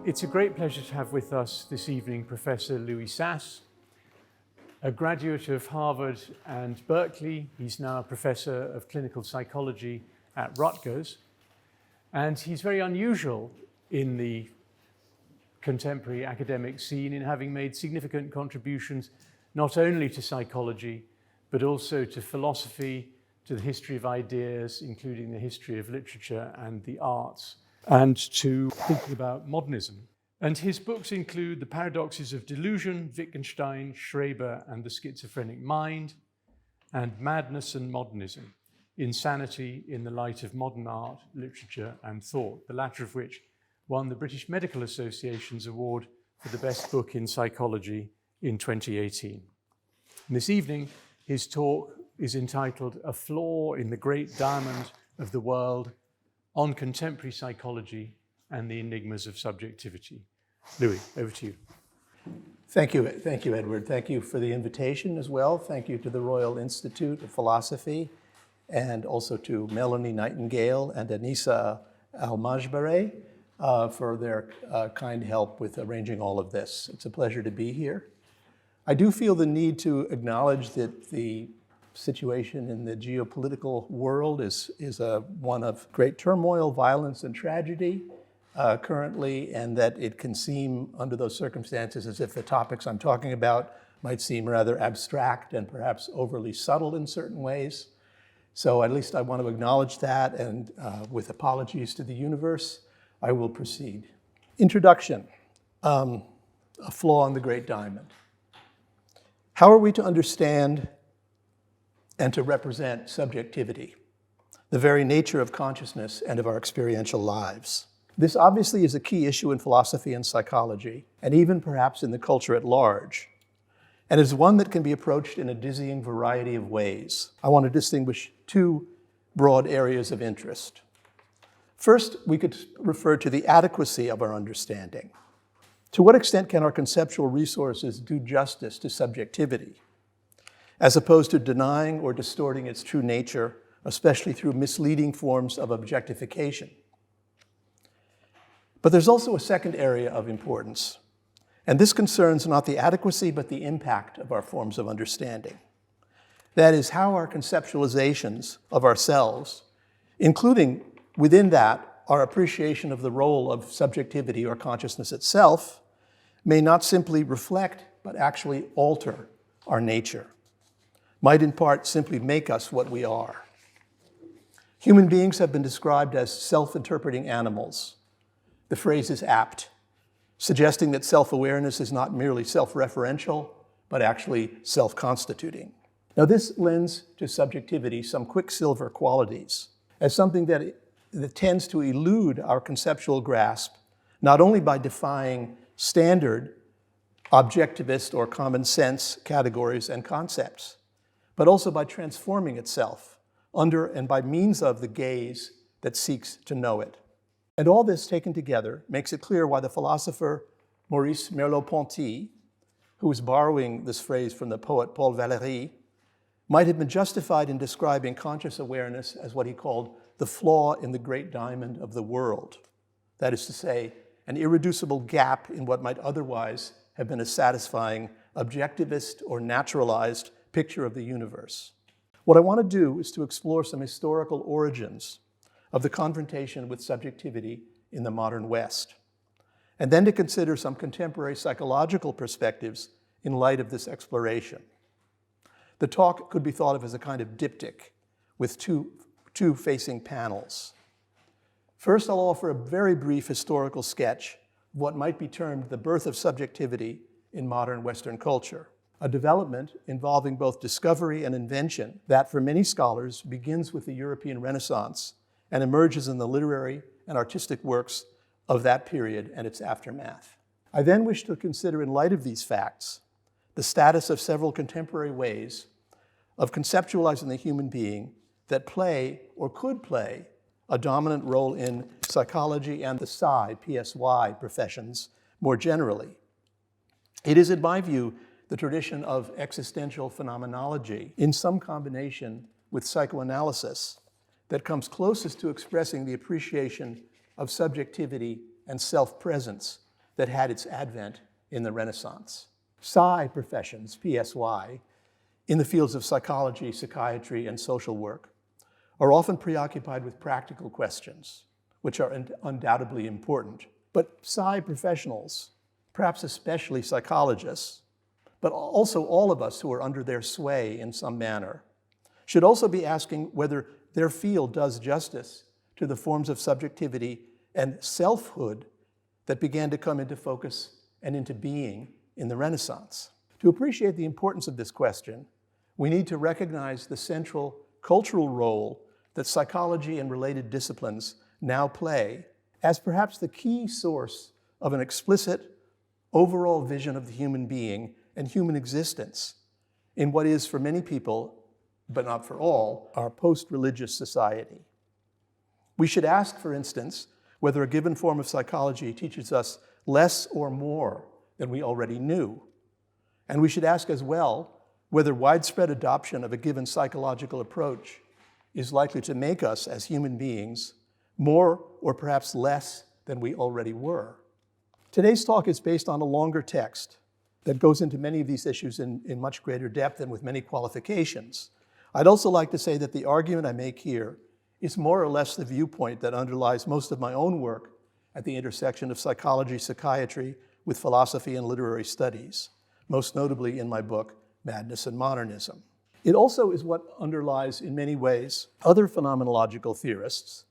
It's a great pleasure to have with us this evening Professor Louis Sass, a graduate of Harvard and Berkeley. He's now a professor of clinical psychology at Rutgers, and he's very unusual in the contemporary academic scene in having made significant contributions not only to psychology, but also to philosophy, to the history of ideas, including the history of literature and the arts, and to thinking about modernism. And his books include The Paradoxes of Delusion, Wittgenstein, Schreber and the Schizophrenic Mind, and Madness and Modernism, Insanity in the Light of Modern Art, Literature and Thought, the latter of which won the British Medical Association's award for the best book in psychology in 2018. And this evening, his talk is entitled A Flaw in the Great Diamond of the World, on Contemporary Psychology and the Enigmas of Subjectivity. Louis, over to you. Thank you, Edward. Thank you for the invitation as well. Thank you to the Royal Institute of Philosophy and also to Melanie Nightingale and Anissa Al-Majbare for their kind help with arranging all of this. It's a pleasure to be here. I do feel the need to acknowledge that the situation in the geopolitical world is one of great turmoil, violence, and tragedy currently, and that it can seem under those circumstances as if the topics I'm talking about might seem rather abstract and perhaps overly subtle in certain ways. So at least I want to acknowledge that, and with apologies to the universe, I will proceed. Introduction, A Flaw in the Great Diamond. How are we to understand and to represent subjectivity, the very nature of consciousness and of our experiential lives? This obviously is a key issue in philosophy and psychology, and even perhaps in the culture at large, and is one that can be approached in a dizzying variety of ways. I want to distinguish two broad areas of interest. First, we could refer to the adequacy of our understanding. To what extent can our conceptual resources do justice to subjectivity, as opposed to denying or distorting its true nature, especially through misleading forms of objectification? But there's also a second area of importance, and this concerns not the adequacy, but the impact of our forms of understanding. That is, how our conceptualizations of ourselves, including within that our appreciation of the role of subjectivity or consciousness itself, may not simply reflect, but actually alter our nature, might in part simply make us what we are. Human beings have been described as self-interpreting animals. The phrase is apt, suggesting that self-awareness is not merely self-referential, but actually self-constituting. Now, this lends to subjectivity some quicksilver qualities, as something that tends to elude our conceptual grasp, not only by defying standard objectivist or common sense categories and concepts, but also by transforming itself under and by means of the gaze that seeks to know it. And all this taken together makes it clear why the philosopher Maurice Merleau-Ponty, who is borrowing this phrase from the poet Paul Valéry, might have been justified in describing conscious awareness as what he called the flaw in the great diamond of the world. That is to say, an irreducible gap in what might otherwise have been a satisfying objectivist or naturalized picture of the universe. What I want to do is to explore some historical origins of the confrontation with subjectivity in the modern West, and then to consider some contemporary psychological perspectives in light of this exploration. The talk could be thought of as a kind of diptych with two facing panels. First, I'll offer a very brief historical sketch of what might be termed the birth of subjectivity in modern Western culture, a development involving both discovery and invention that, for many scholars, begins with the European Renaissance and emerges in the literary and artistic works of that period and its aftermath. I then wish to consider, in light of these facts, the status of several contemporary ways of conceptualizing the human being that play or could play a dominant role in psychology and the PSY professions more generally. It is, in my view, the tradition of existential phenomenology in some combination with psychoanalysis that comes closest to expressing the appreciation of subjectivity and self-presence that had its advent in the Renaissance. Psy professions, PSY, in the fields of psychology, psychiatry, and social work, are often preoccupied with practical questions, which are undoubtedly important. But Psy professionals, perhaps especially psychologists, but also all of us who are under their sway in some manner, should also be asking whether their field does justice to the forms of subjectivity and selfhood that began to come into focus and into being in the Renaissance. To appreciate the importance of this question, we need to recognize the central cultural role that psychology and related disciplines now play as perhaps the key source of an explicit overall vision of the human being and human existence in what is, for many people, but not for all, our post-religious society. We should ask, for instance, whether a given form of psychology teaches us less or more than we already knew. And we should ask as well whether widespread adoption of a given psychological approach is likely to make us, as human beings, more or perhaps less than we already were. Today's talk is based on a longer text that goes into many of these issues in much greater depth and with many qualifications. I'd also like to say that the argument I make here is more or less the viewpoint that underlies most of my own work at the intersection of psychology, psychiatry, with philosophy and literary studies, most notably in my book, Madness and Modernism. It also is what underlies, in many ways, other phenomenological theorists,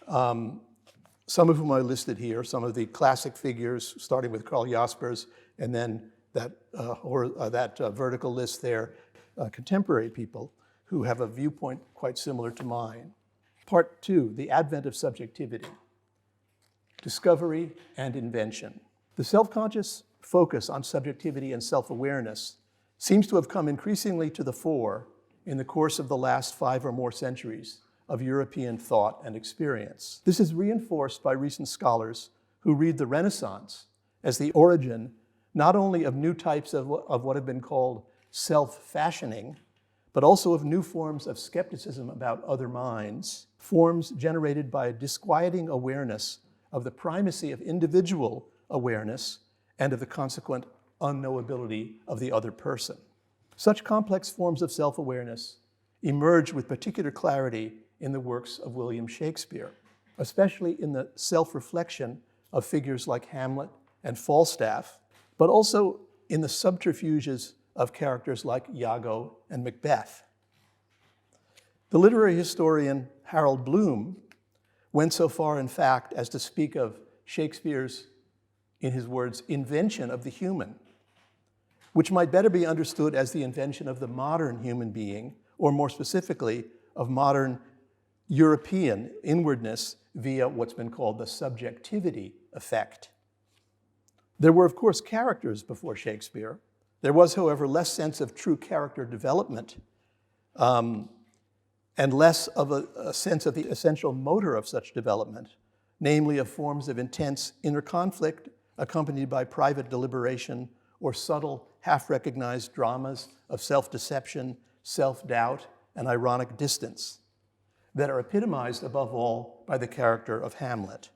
some of whom I listed here, some of the classic figures, starting with Karl Jaspers, and then that vertical list there, contemporary people who have a viewpoint quite similar to mine. Part 2, the advent of subjectivity, discovery and invention. The self-conscious focus on subjectivity and self-awareness seems to have come increasingly to the fore in the course of the last 5 or more centuries of European thought and experience. This is reinforced by recent scholars who read the Renaissance as the origin not only of new types of what have been called self-fashioning, but also of new forms of skepticism about other minds, forms generated by a disquieting awareness of the primacy of individual awareness and of the consequent unknowability of the other person. Such complex forms of self-awareness emerge with particular clarity in the works of William Shakespeare, especially in the self-reflection of figures like Hamlet and Falstaff, but also in the subterfuges of characters like Iago and Macbeth. The literary historian Harold Bloom went so far, in fact, as to speak of Shakespeare's, in his words, invention of the human, which might better be understood as the invention of the modern human being, or more specifically, of modern European inwardness via what's been called the subjectivity effect. There were, of course, characters before Shakespeare. There was, however, less sense of true character development and less of a sense of the essential motor of such development, namely of forms of intense inner conflict accompanied by private deliberation or subtle, half-recognized dramas of self-deception, self-doubt, and ironic distance that are epitomized above all by the character of Hamlet,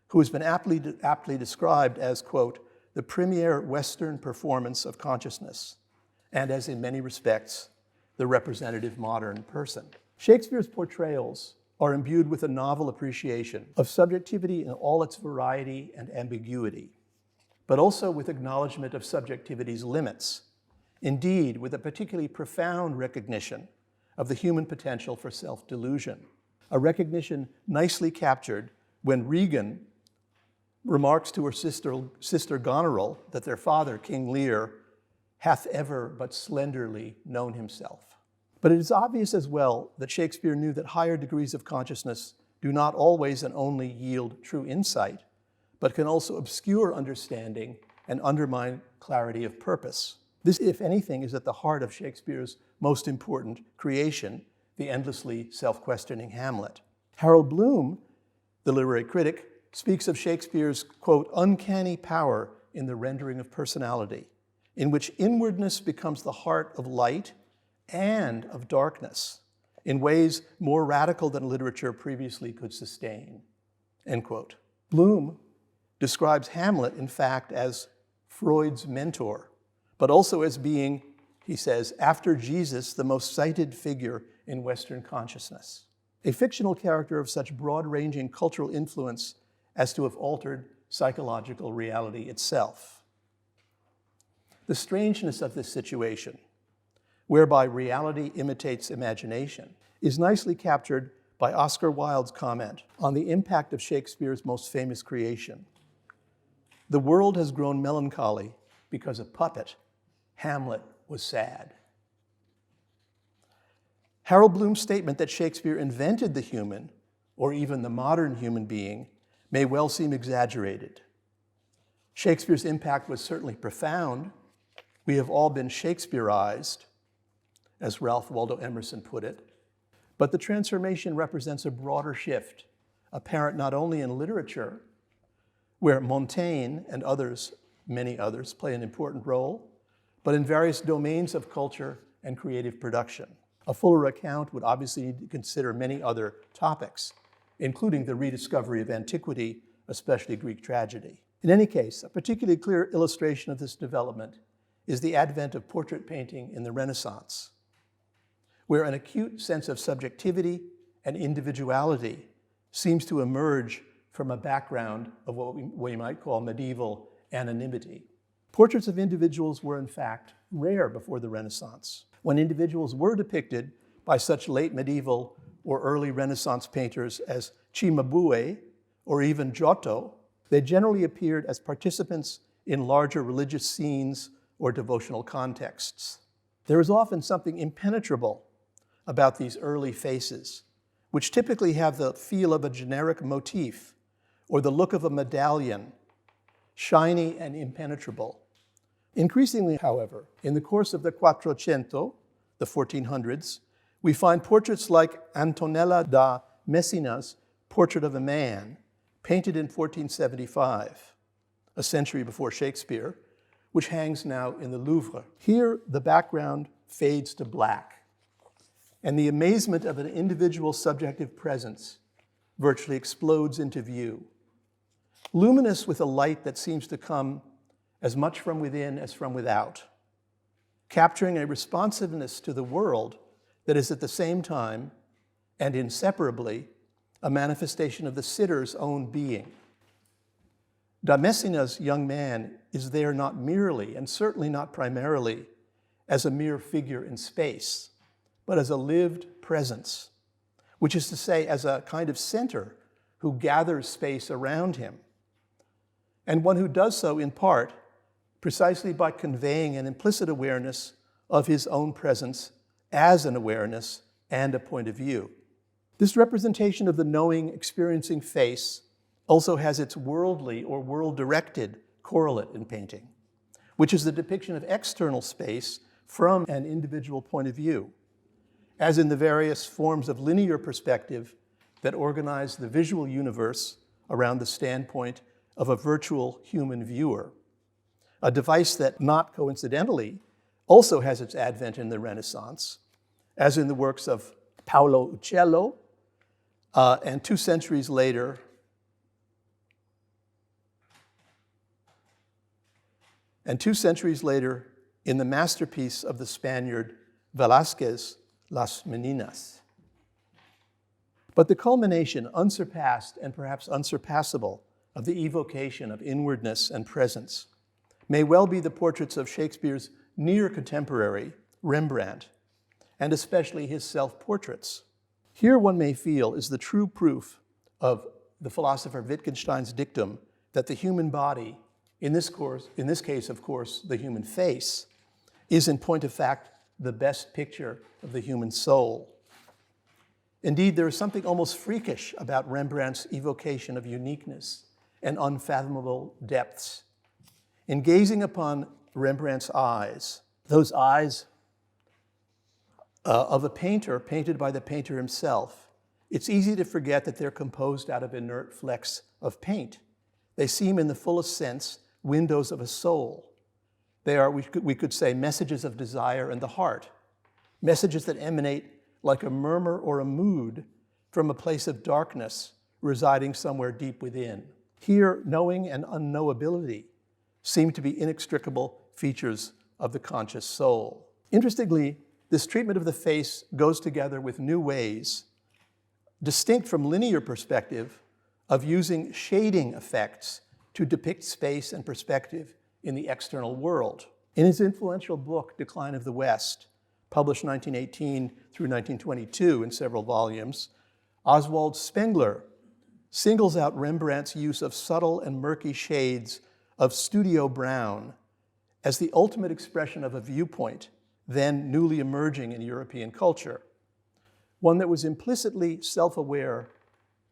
who has been aptly described as, quote, the premier Western performance of consciousness, and as in many respects, the representative modern person. Shakespeare's portrayals are imbued with a novel appreciation of subjectivity in all its variety and ambiguity, but also with acknowledgement of subjectivity's limits, indeed with a particularly profound recognition of the human potential for self-delusion, a recognition nicely captured when Regan remarks to her sister Goneril that their father, King Lear, hath ever but slenderly known himself. But it is obvious as well that Shakespeare knew that higher degrees of consciousness do not always and only yield true insight, but can also obscure understanding and undermine clarity of purpose. This, if anything, is at the heart of Shakespeare's most important creation, the endlessly self-questioning Hamlet. Harold Bloom, the literary critic, speaks of Shakespeare's, quote, uncanny power in the rendering of personality, in which inwardness becomes the heart of light and of darkness, in ways more radical than literature previously could sustain, end quote. Bloom describes Hamlet, in fact, as Freud's mentor, but also as being, he says, after Jesus, the most cited figure in Western consciousness. A fictional character of such broad-ranging cultural influence as to have altered psychological reality itself. The strangeness of this situation, whereby reality imitates imagination, is nicely captured by Oscar Wilde's comment on the impact of Shakespeare's most famous creation. The world has grown melancholy because a puppet, Hamlet, was sad. Harold Bloom's statement that Shakespeare invented the human, or even the modern human being, may well seem exaggerated. Shakespeare's impact was certainly profound. We have all been Shakespearized, as Ralph Waldo Emerson put it. But the transformation represents a broader shift, apparent not only in literature, where Montaigne and others, many others, play an important role, but in various domains of culture and creative production. A fuller account would obviously need to consider many other topics, including the rediscovery of antiquity, especially Greek tragedy. In any case, a particularly clear illustration of this development is the advent of portrait painting in the Renaissance, where an acute sense of subjectivity and individuality seems to emerge from a background of what we might call medieval anonymity. Portraits of individuals were, in fact, rare before the Renaissance. When individuals were depicted by such late medieval or early Renaissance painters as Cimabue or even Giotto, they generally appeared as participants in larger religious scenes or devotional contexts. There is often something impenetrable about these early faces, which typically have the feel of a generic motif or the look of a medallion, shiny and impenetrable. Increasingly, however, in the course of the Quattrocento, the 1400s, we find portraits like Antonella da Messina's Portrait of a Man, painted in 1475, a century before Shakespeare, which hangs now in the Louvre. Here, the background fades to black, and the amazement of an individual subjective presence virtually explodes into view, luminous with a light that seems to come as much from within as from without, capturing a responsiveness to the world that is at the same time and inseparably a manifestation of the sitter's own being. Da Messina's young man is there not merely, and certainly not primarily, as a mere figure in space, but as a lived presence, which is to say, as a kind of center who gathers space around him, and one who does so in part precisely by conveying an implicit awareness of his own presence as an awareness and a point of view. This representation of the knowing, experiencing face also has its worldly or world-directed correlate in painting, which is the depiction of external space from an individual point of view, as in the various forms of linear perspective that organize the visual universe around the standpoint of a virtual human viewer, a device that, not coincidentally, also has its advent in the Renaissance, as in the works of Paolo Uccello, and 2 centuries later, in the masterpiece of the Spaniard Velázquez, Las Meninas. But the culmination, unsurpassed and perhaps unsurpassable, of the evocation of inwardness and presence may well be the portraits of Shakespeare's near contemporary, Rembrandt, and especially his self-portraits. Here, one may feel, is the true proof of the philosopher Wittgenstein's dictum that the human body, in this case, of course, the human face, is in point of fact the best picture of the human soul. Indeed, there is something almost freakish about Rembrandt's evocation of uniqueness and unfathomable depths. In gazing upon Rembrandt's eyes, those eyes of a painter painted by the painter himself, it's easy to forget that they're composed out of inert flecks of paint. They seem, in the fullest sense, windows of a soul. They are, we could say, messages of desire and the heart, messages that emanate like a murmur or a mood from a place of darkness residing somewhere deep within. Here, knowing and unknowability seem to be inextricable features of the conscious soul. Interestingly, this treatment of the face goes together with new ways, distinct from linear perspective, of using shading effects to depict space and perspective in the external world. In his influential book, Decline of the West, published 1918 through 1922 in several volumes, Oswald Spengler singles out Rembrandt's use of subtle and murky shades of studio brown as the ultimate expression of a viewpoint then newly emerging in European culture, one that was implicitly self-aware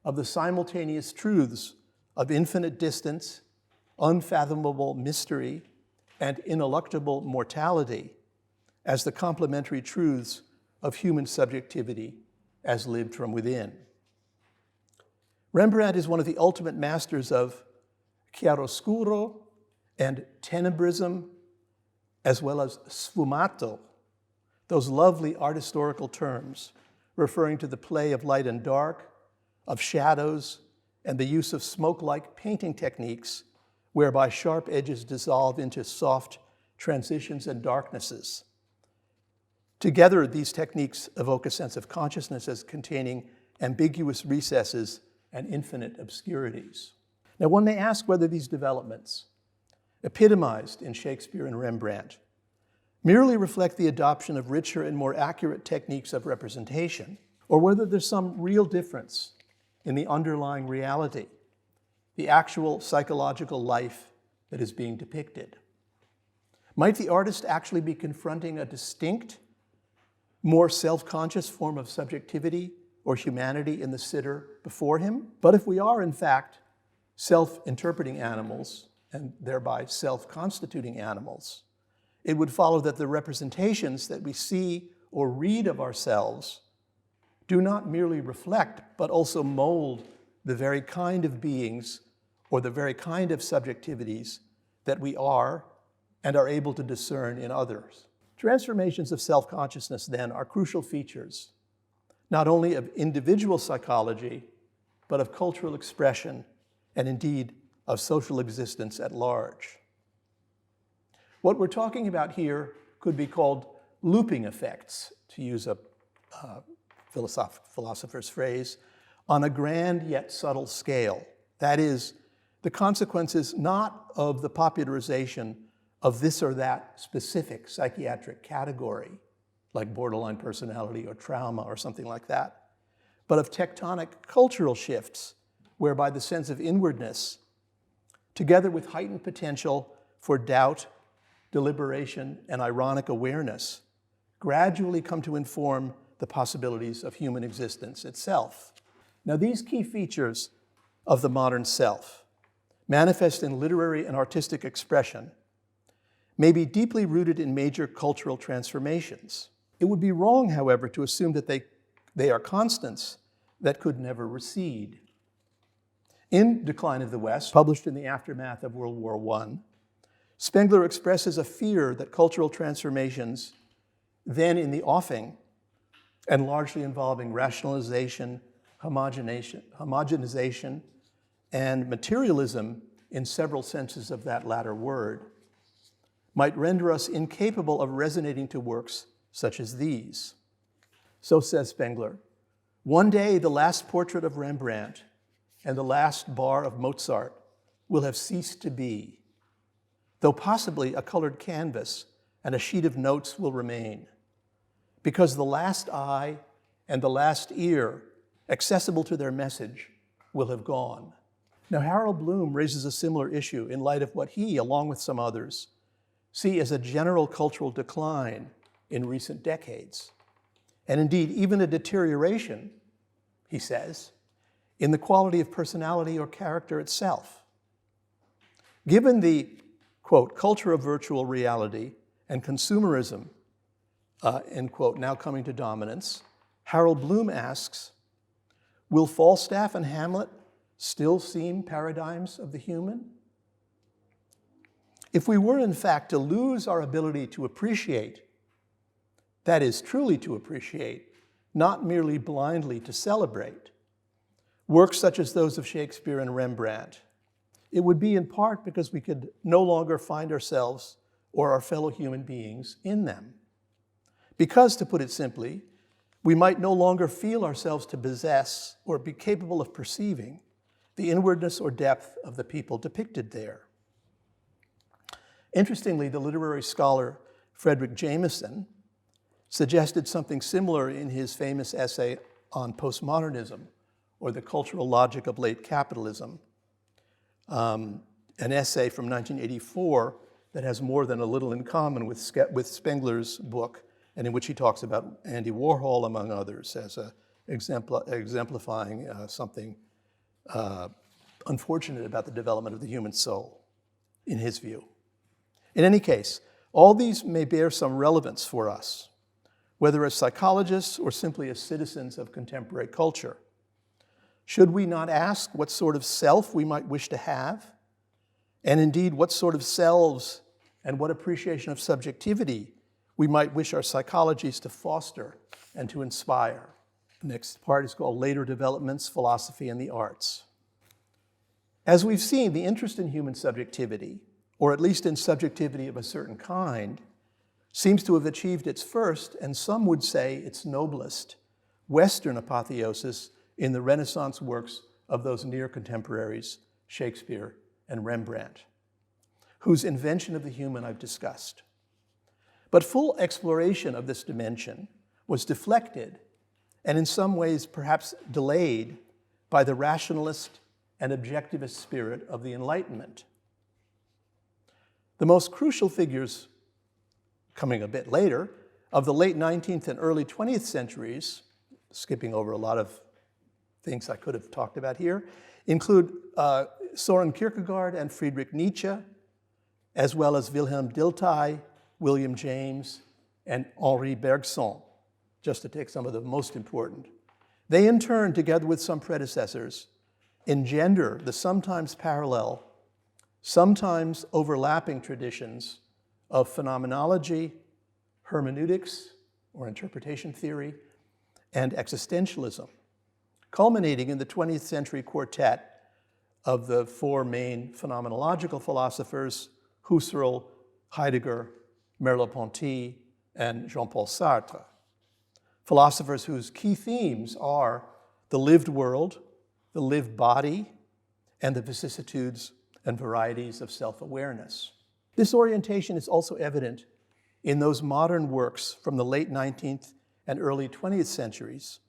of the simultaneous truths of infinite distance, unfathomable mystery, and ineluctable mortality as the complementary truths of human subjectivity as lived from within. Rembrandt is one of the ultimate masters of chiaroscuro and tenebrism, as well as sfumato, those lovely art historical terms referring to the play of light and dark, of shadows, and the use of smoke-like painting techniques whereby sharp edges dissolve into soft transitions and darknesses. Together, these techniques evoke a sense of consciousness as containing ambiguous recesses and infinite obscurities. Now, one may ask whether these developments, epitomized in Shakespeare and Rembrandt, merely reflect the adoption of richer and more accurate techniques of representation, or whether there's some real difference in the underlying reality, the actual psychological life that is being depicted. Might the artist actually be confronting a distinct, more self-conscious form of subjectivity or humanity in the sitter before him? But if we are, in fact, self-interpreting animals, and thereby self-constituting animals, it would follow that the representations that we see or read of ourselves do not merely reflect, but also mold the very kind of beings or the very kind of subjectivities that we are and are able to discern in others. Transformations of self-consciousness, then, are crucial features, not only of individual psychology, but of cultural expression and indeed of social existence at large. What we're talking about here could be called looping effects, to use a philosopher's phrase, on a grand yet subtle scale. That is, the consequences not of the popularization of this or that specific psychiatric category, like borderline personality or trauma or something like that, but of tectonic cultural shifts, whereby the sense of inwardness, together with heightened potential for doubt, deliberation, and ironic awareness, gradually come to inform the possibilities of human existence itself. Now, these key features of the modern self, manifest in literary and artistic expression, may be deeply rooted in major cultural transformations. It would be wrong, however, to assume that they are constants that could never recede. In Decline of the West, published in the aftermath of World War I, Spengler expresses a fear that cultural transformations, then in the offing, and largely involving rationalization, homogenization, and materialism in several senses of that latter word, might render us incapable of resonating to works such as these. So says Spengler, one day the last portrait of Rembrandt and the last bar of Mozart will have ceased to be, though possibly a colored canvas and a sheet of notes will remain, because the last eye and the last ear accessible to their message will have gone. Now, Harold Bloom raises a similar issue in light of what he, along with some others, see as a general cultural decline in recent decades, and indeed even a deterioration, he says, in the quality of personality or character itself. Given the, quote, culture of virtual reality and consumerism, end quote, now coming to dominance, Harold Bloom asks, will Falstaff and Hamlet still seem paradigms of the human? If we were, in fact, to lose our ability to appreciate, that is, truly to appreciate, not merely blindly to celebrate, works such as those of Shakespeare and Rembrandt, it would be in part because we could no longer find ourselves or our fellow human beings in them. Because, to put it simply, we might no longer feel ourselves to possess or be capable of perceiving the inwardness or depth of the people depicted there. Interestingly, the literary scholar Frederick Jameson suggested something similar in his famous essay on postmodernism, or the cultural logic of late capitalism, an essay from 1984 that has more than a little in common with Spengler's book, and in which he talks about Andy Warhol, among others, as exemplifying something unfortunate about the development of the human soul, in his view. In any case, all these may bear some relevance for us, whether as psychologists or simply as citizens of contemporary culture. Should we not ask what sort of self we might wish to have, and indeed what sort of selves and what appreciation of subjectivity we might wish our psychologies to foster and to inspire? The next part is called Later Developments, Philosophy and the Arts. As we've seen, the interest in human subjectivity, or at least in subjectivity of a certain kind, seems to have achieved its first, and some would say its noblest, Western apotheosis in the Renaissance works of those near contemporaries, Shakespeare and Rembrandt, whose invention of the human I've discussed. But full exploration of this dimension was deflected, and in some ways perhaps delayed, by the rationalist and objectivist spirit of the Enlightenment. The most crucial figures, coming a bit later, of the late 19th and early 20th centuries, skipping over a lot of things I could have talked about here, include Soren Kierkegaard and Friedrich Nietzsche, as well as Wilhelm Dilthey, William James, and Henri Bergson, just to take some of the most important. They in turn, together with some predecessors, engender the sometimes parallel, sometimes overlapping traditions of phenomenology, hermeneutics, or interpretation theory, and existentialism, culminating in the 20th century quartet of the four main phenomenological philosophers, Husserl, Heidegger, Merleau-Ponty, and Jean-Paul Sartre. Philosophers whose key themes are the lived world, the lived body, and the vicissitudes and varieties of self-awareness. This orientation is also evident in those modern works from the late 19th and early 20th centuries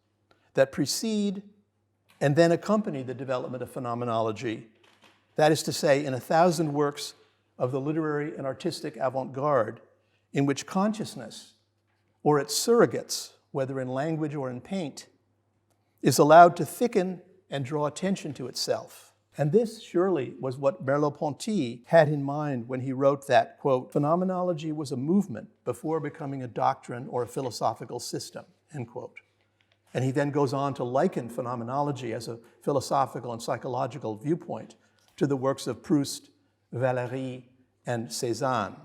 that precede and then accompany the development of phenomenology. That is to say, in 1,000 works of the literary and artistic avant-garde in which consciousness, or its surrogates, whether in language or in paint, is allowed to thicken and draw attention to itself. And this surely was what Merleau-Ponty had in mind when he wrote that, quote, phenomenology was a movement before becoming a doctrine or a philosophical system, end quote. And he then goes on to liken phenomenology as a philosophical and psychological viewpoint to the works of Proust, Valéry, and Cézanne.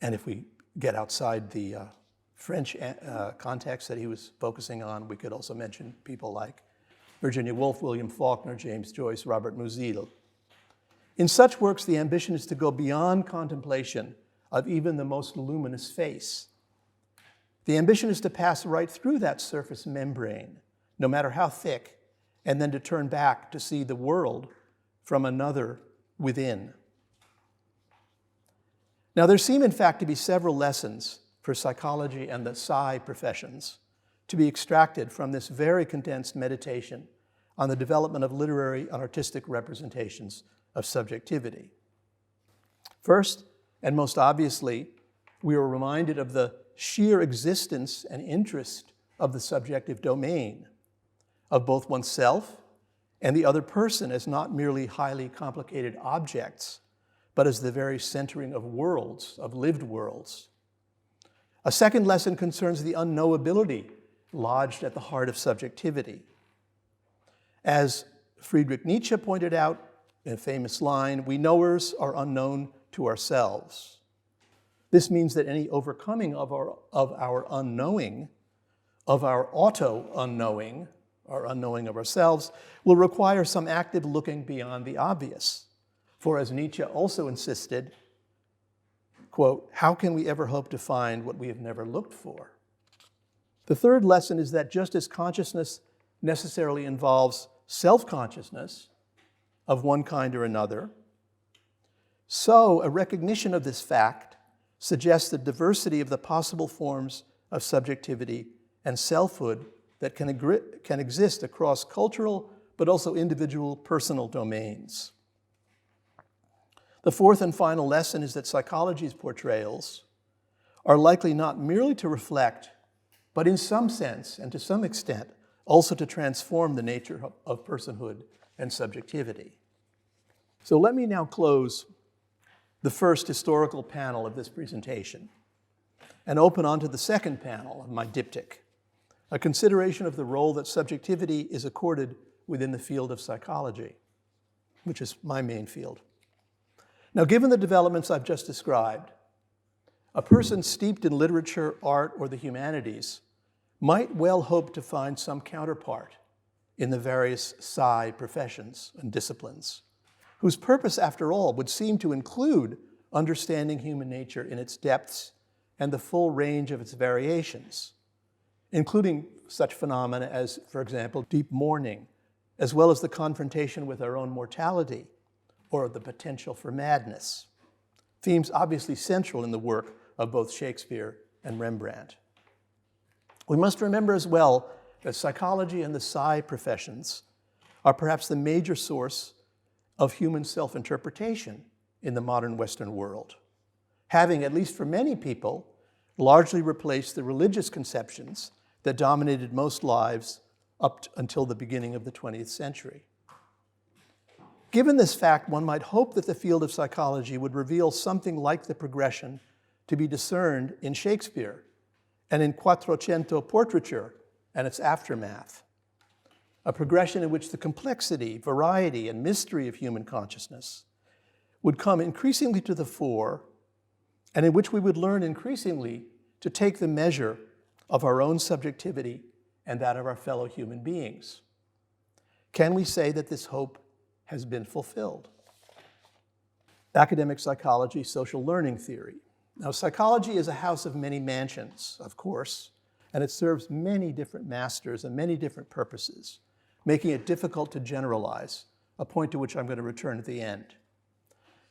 And if we get outside the French context that he was focusing on, we could also mention people like Virginia Woolf, William Faulkner, James Joyce, Robert Musil. In such works, the ambition is to go beyond contemplation of even the most luminous face. The ambition is to pass right through that surface membrane, no matter how thick, and then to turn back to see the world from another within. Now, there seem, in fact, to be several lessons for psychology and the Psy professions to be extracted from this very condensed meditation on the development of literary and artistic representations of subjectivity. First, and most obviously, we are reminded of the sheer existence and interest of the subjective domain, of both oneself and the other person as not merely highly complicated objects, but as the very centering of worlds, of lived worlds. A second lesson concerns the unknowability lodged at the heart of subjectivity. As Friedrich Nietzsche pointed out in a famous line, we knowers are unknown to ourselves. This means that any overcoming of our unknowing, of our auto-unknowing, our unknowing of ourselves, will require some active looking beyond the obvious. For as Nietzsche also insisted, quote, how can we ever hope to find what we have never looked for? The third lesson is that just as consciousness necessarily involves self-consciousness of one kind or another, so a recognition of this fact suggests the diversity of the possible forms of subjectivity and selfhood that can exist across cultural but also individual personal domains. The fourth and final lesson is that psychology's portrayals are likely not merely to reflect, but in some sense and to some extent, also to transform the nature of personhood and subjectivity. So let me now close the first historical panel of this presentation and open on to the second panel of my diptych, a consideration of the role that subjectivity is accorded within the field of psychology, which is my main field. Now, given the developments I've just described, a person steeped in literature, art, or the humanities might well hope to find some counterpart in the various psi professions and disciplines, whose purpose, after all, would seem to include understanding human nature in its depths and the full range of its variations, including such phenomena as, for example, deep mourning, as well as the confrontation with our own mortality or the potential for madness, themes obviously central in the work of both Shakespeare and Rembrandt. We must remember as well that psychology and the psi professions are perhaps the major source of human self-interpretation in the modern Western world, having, at least for many people, largely replaced the religious conceptions that dominated most lives up until the beginning of the 20th century. Given this fact, one might hope that the field of psychology would reveal something like the progression to be discerned in Shakespeare and in Quattrocento portraiture and its aftermath, a progression in which the complexity, variety, and mystery of human consciousness would come increasingly to the fore, and in which we would learn increasingly to take the measure of our own subjectivity and that of our fellow human beings. Can we say that this hope has been fulfilled? Academic psychology, social learning theory. Now, psychology is a house of many mansions, of course, and it serves many different masters and many different purposes, making it difficult to generalize, a point to which I'm going to return at the end.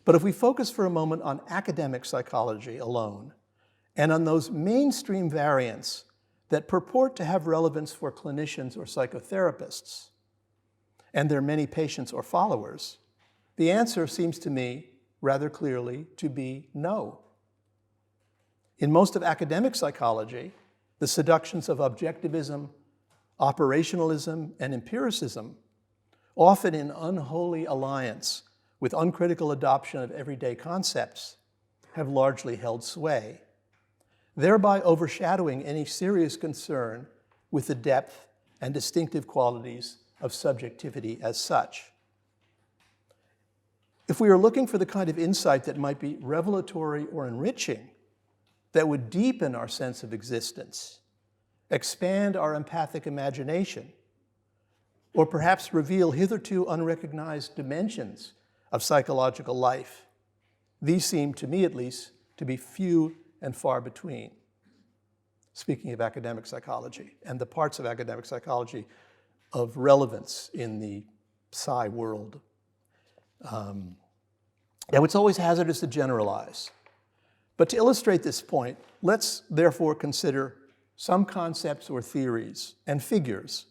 But if we focus for a moment on academic psychology alone, and on those mainstream variants that purport to have relevance for clinicians or psychotherapists, and their many patients or followers, the answer seems to me rather clearly to be no. In most of academic psychology, the seductions of objectivism, operationalism, and empiricism, often in unholy alliance with uncritical adoption of everyday concepts, have largely held sway, thereby overshadowing any serious concern with the depth and distinctive qualities of subjectivity as such. If we are looking for the kind of insight that might be revelatory or enriching, that would deepen our sense of existence, expand our empathic imagination, or perhaps reveal hitherto unrecognized dimensions of psychological life, these seem, to me at least, to be few and far between. Speaking of academic psychology and the parts of academic psychology of relevance in the psi world. Now, it's always hazardous to generalize. But to illustrate this point, let's therefore consider some concepts or theories and figures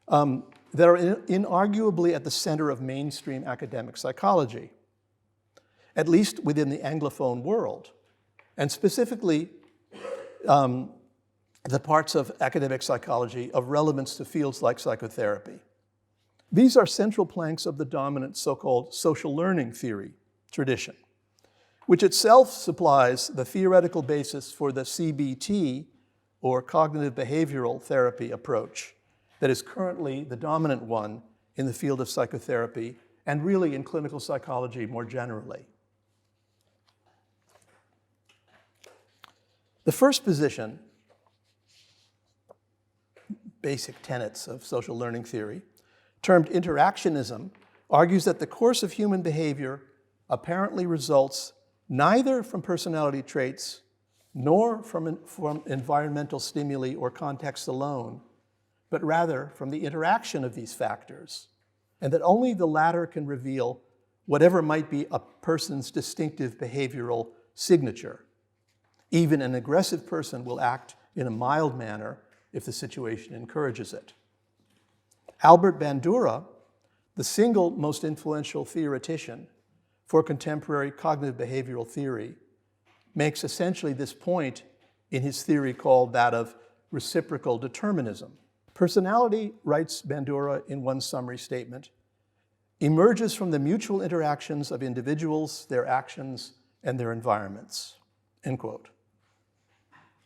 that are inarguably at the center of mainstream academic psychology, at least within the Anglophone world, and specifically the parts of academic psychology of relevance to fields like psychotherapy. These are central planks of the dominant so-called social learning theory tradition, which itself supplies the theoretical basis for the CBT, or cognitive behavioral therapy approach, that is currently the dominant one in the field of psychotherapy and really in clinical psychology more generally. The first position basic tenets of social learning theory, termed interactionism, argues that the course of human behavior apparently results neither from personality traits nor from environmental stimuli or context alone, but rather from the interaction of these factors, and that only the latter can reveal whatever might be a person's distinctive behavioral signature. Even an aggressive person will act in a mild manner if the situation encourages it. Albert Bandura, the single most influential theoretician for contemporary cognitive behavioral theory, makes essentially this point in his theory called that of reciprocal determinism. Personality, writes Bandura in one summary statement, emerges from the mutual interactions of individuals, their actions, and their environments, end quote.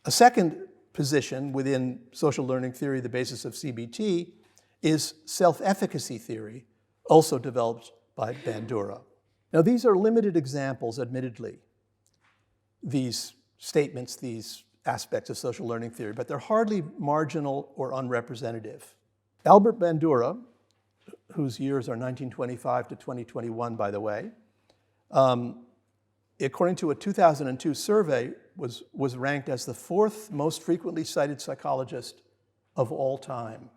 A second position within social learning theory, the basis of CBT, is self-efficacy theory, also developed by Bandura. Now, these are limited examples, admittedly, these statements, these aspects of social learning theory, but they're hardly marginal or unrepresentative. Albert Bandura, whose years are 1925 to 2021, by the way, according to a 2002 survey, was ranked as the fourth most frequently cited psychologist of all time,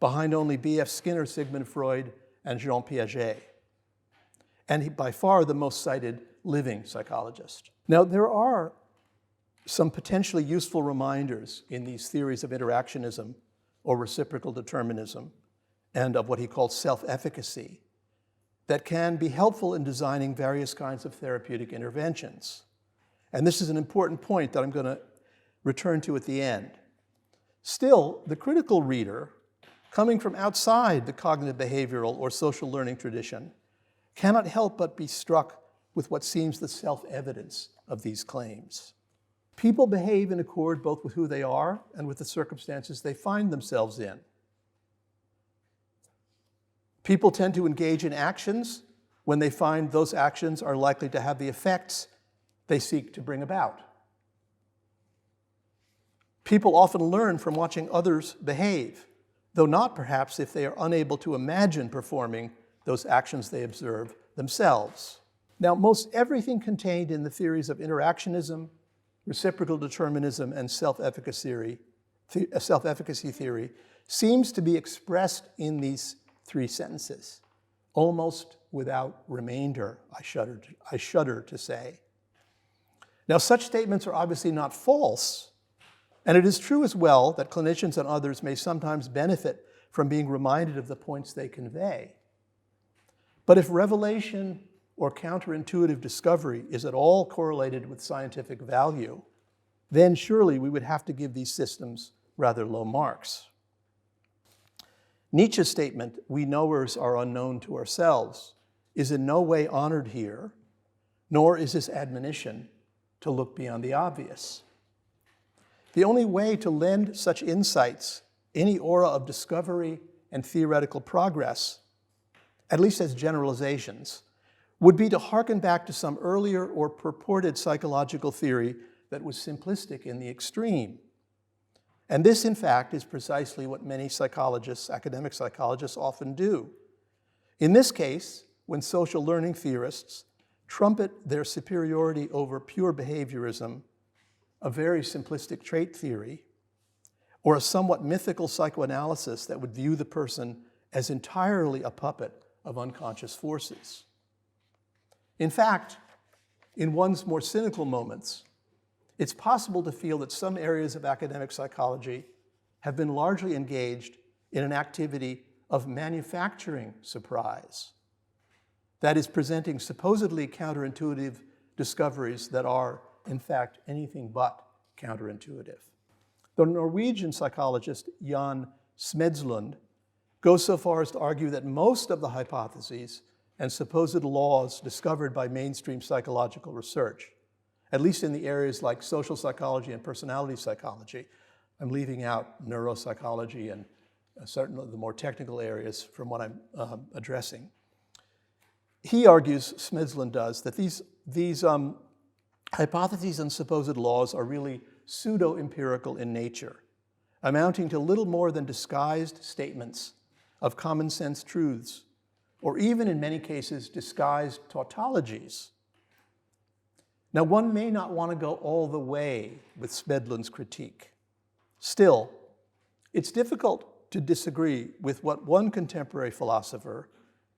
behind only B.F. Skinner, Sigmund Freud, and Jean Piaget, and by far the most cited living psychologist. Now, there are some potentially useful reminders in these theories of interactionism or reciprocal determinism and of what he called self-efficacy that can be helpful in designing various kinds of therapeutic interventions. And this is an important point that I'm going to return to at the end. Still, the critical reader, coming from outside the cognitive behavioral or social learning tradition, cannot help but be struck with what seems the self-evidence of these claims. People behave in accord both with who they are and with the circumstances they find themselves in. People tend to engage in actions when they find those actions are likely to have the effects they seek to bring about. People often learn from watching others behave, though not perhaps if they are unable to imagine performing those actions they observe themselves. Now, most everything contained in the theories of interactionism, reciprocal determinism, and self-efficacy theory seems to be expressed in these three sentences, almost without remainder, I shudder to say. Now, such statements are obviously not false, and it is true as well that clinicians and others may sometimes benefit from being reminded of the points they convey. But if revelation or counterintuitive discovery is at all correlated with scientific value, then surely we would have to give these systems rather low marks. Nietzsche's statement, "We knowers are unknown to ourselves," is in no way honored here, nor is his admonition to look beyond the obvious. The only way to lend such insights any aura of discovery and theoretical progress, at least as generalizations, would be to hearken back to some earlier or purported psychological theory that was simplistic in the extreme. And this, in fact, is precisely what many psychologists, academic psychologists, often do. In this case, when social learning theorists trumpet their superiority over pure behaviorism, a very simplistic trait theory, or a somewhat mythical psychoanalysis that would view the person as entirely a puppet of unconscious forces. In fact, in one's more cynical moments, it's possible to feel that some areas of academic psychology have been largely engaged in an activity of manufacturing surprise. That is, presenting supposedly counterintuitive discoveries that are, in fact, anything but counterintuitive. The Norwegian psychologist Jan Smedslund goes so far as to argue that most of the hypotheses and supposed laws discovered by mainstream psychological research, at least in the areas like social psychology and personality psychology, I'm leaving out neuropsychology and certain of the more technical areas from what I'm addressing. He argues, Smedslund does, that these hypotheses and supposed laws are really pseudo-empirical in nature, amounting to little more than disguised statements of common sense truths, or even in many cases, disguised tautologies. Now, one may not want to go all the way with Smedlin's critique. Still, it's difficult to disagree with what one contemporary philosopher,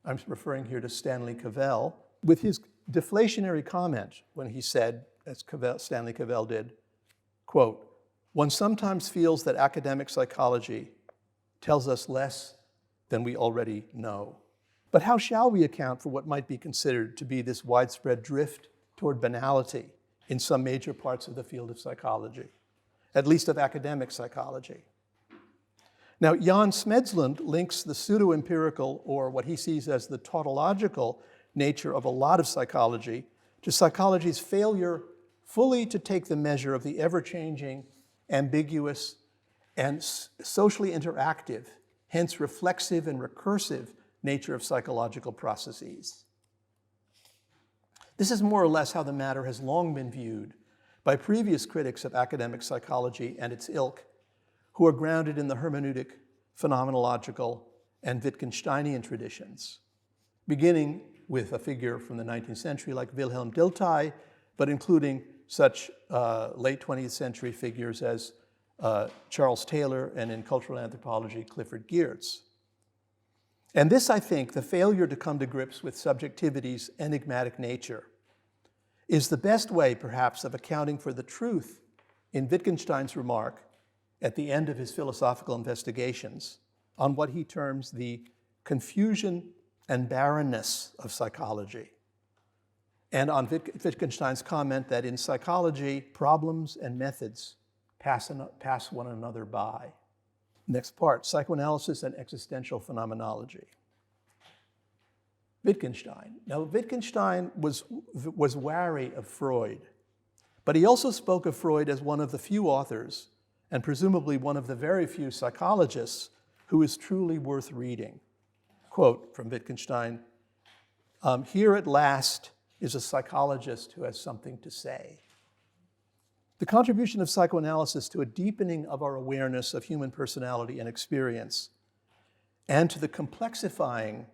I'm referring here to Stanley Cavell, with his deflationary comment when he said, as Stanley Cavell did, quote, "One sometimes feels that academic psychology tells us less than we already know." But how shall we account for what might be considered to be this widespread drift toward banality in some major parts of the field of psychology, at least of academic psychology? Now, Jan Smedslund links the pseudo-empirical, or what he sees as the tautological, nature of a lot of psychology to psychology's failure fully to take the measure of the ever-changing, ambiguous, and socially interactive, hence reflexive and recursive nature of psychological processes. This is more or less how the matter has long been viewed by previous critics of academic psychology and its ilk, who are grounded in the hermeneutic, phenomenological, and Wittgensteinian traditions, beginning with a figure from the 19th century like Wilhelm Dilthey, but including such late 20th century figures as Charles Taylor, and in cultural anthropology, Clifford Geertz. And this, I think, the failure to come to grips with subjectivity's enigmatic nature, is the best way, perhaps, of accounting for the truth in Wittgenstein's remark at the end of his philosophical investigations on what he terms the confusion and barrenness of psychology, and on Wittgenstein's comment that in psychology, problems and methods pass one another by. Next part, psychoanalysis and existential phenomenology. Wittgenstein. Now, Wittgenstein was wary of Freud, but he also spoke of Freud as one of the few authors, and presumably one of the very few psychologists, who is truly worth reading. Quote from Wittgenstein, "Here at last is a psychologist who has something to say." The contribution of psychoanalysis to a deepening of our awareness of human personality and experience, and to the complexifying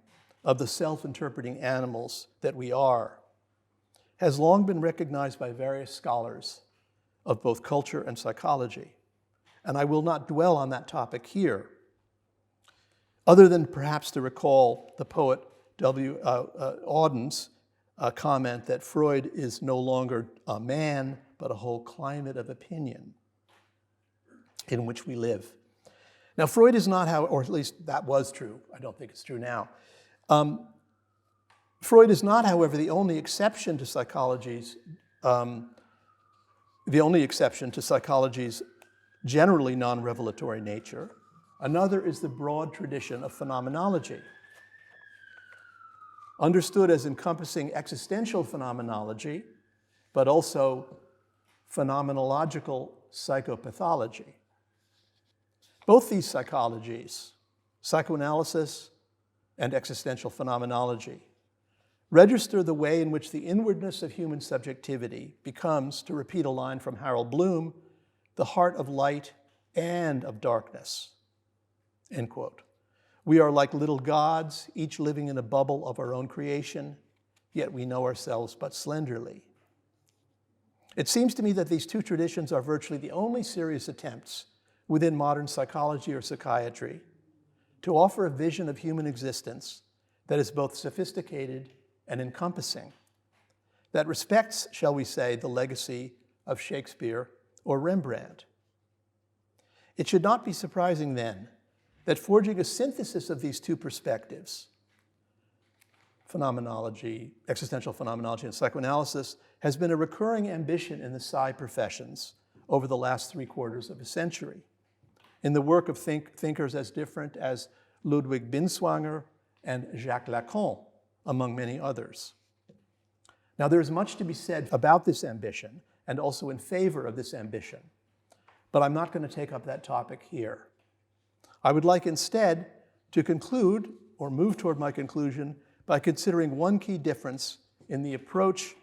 of the self-interpreting animals that we are, has long been recognized by various scholars of both culture and psychology. And I will not dwell on that topic here, other than perhaps to recall the poet Auden's comment that Freud is no longer a man, but a whole climate of opinion in which we live. Now, Freud is not how, or at least that was true. I don't think it's true now. Freud is not, however, the only exception to psychology's generally non-revelatory nature. Another is the broad tradition of phenomenology, understood as encompassing existential phenomenology, but also phenomenological psychopathology. Both these psychologies, psychoanalysis and existential phenomenology, register the way in which the inwardness of human subjectivity becomes, to repeat a line from Harold Bloom, the heart of light and of darkness, end quote. We are like little gods, each living in a bubble of our own creation, yet we know ourselves but slenderly. It seems to me that these two traditions are virtually the only serious attempts within modern psychology or psychiatry to offer a vision of human existence that is both sophisticated and encompassing, that respects, shall we say, the legacy of Shakespeare or Rembrandt. It should not be surprising then that forging a synthesis of these two perspectives, phenomenology, existential phenomenology, and psychoanalysis, has been a recurring ambition in the psi professions over the last 3/4 of a century, in the work of thinkers as different as Ludwig Binswanger and Jacques Lacan, among many others. Now, there is much to be said about this ambition and also in favor of this ambition, but I'm not going to take up that topic here. I would like instead to conclude, or move toward my conclusion, by considering one key difference in the approach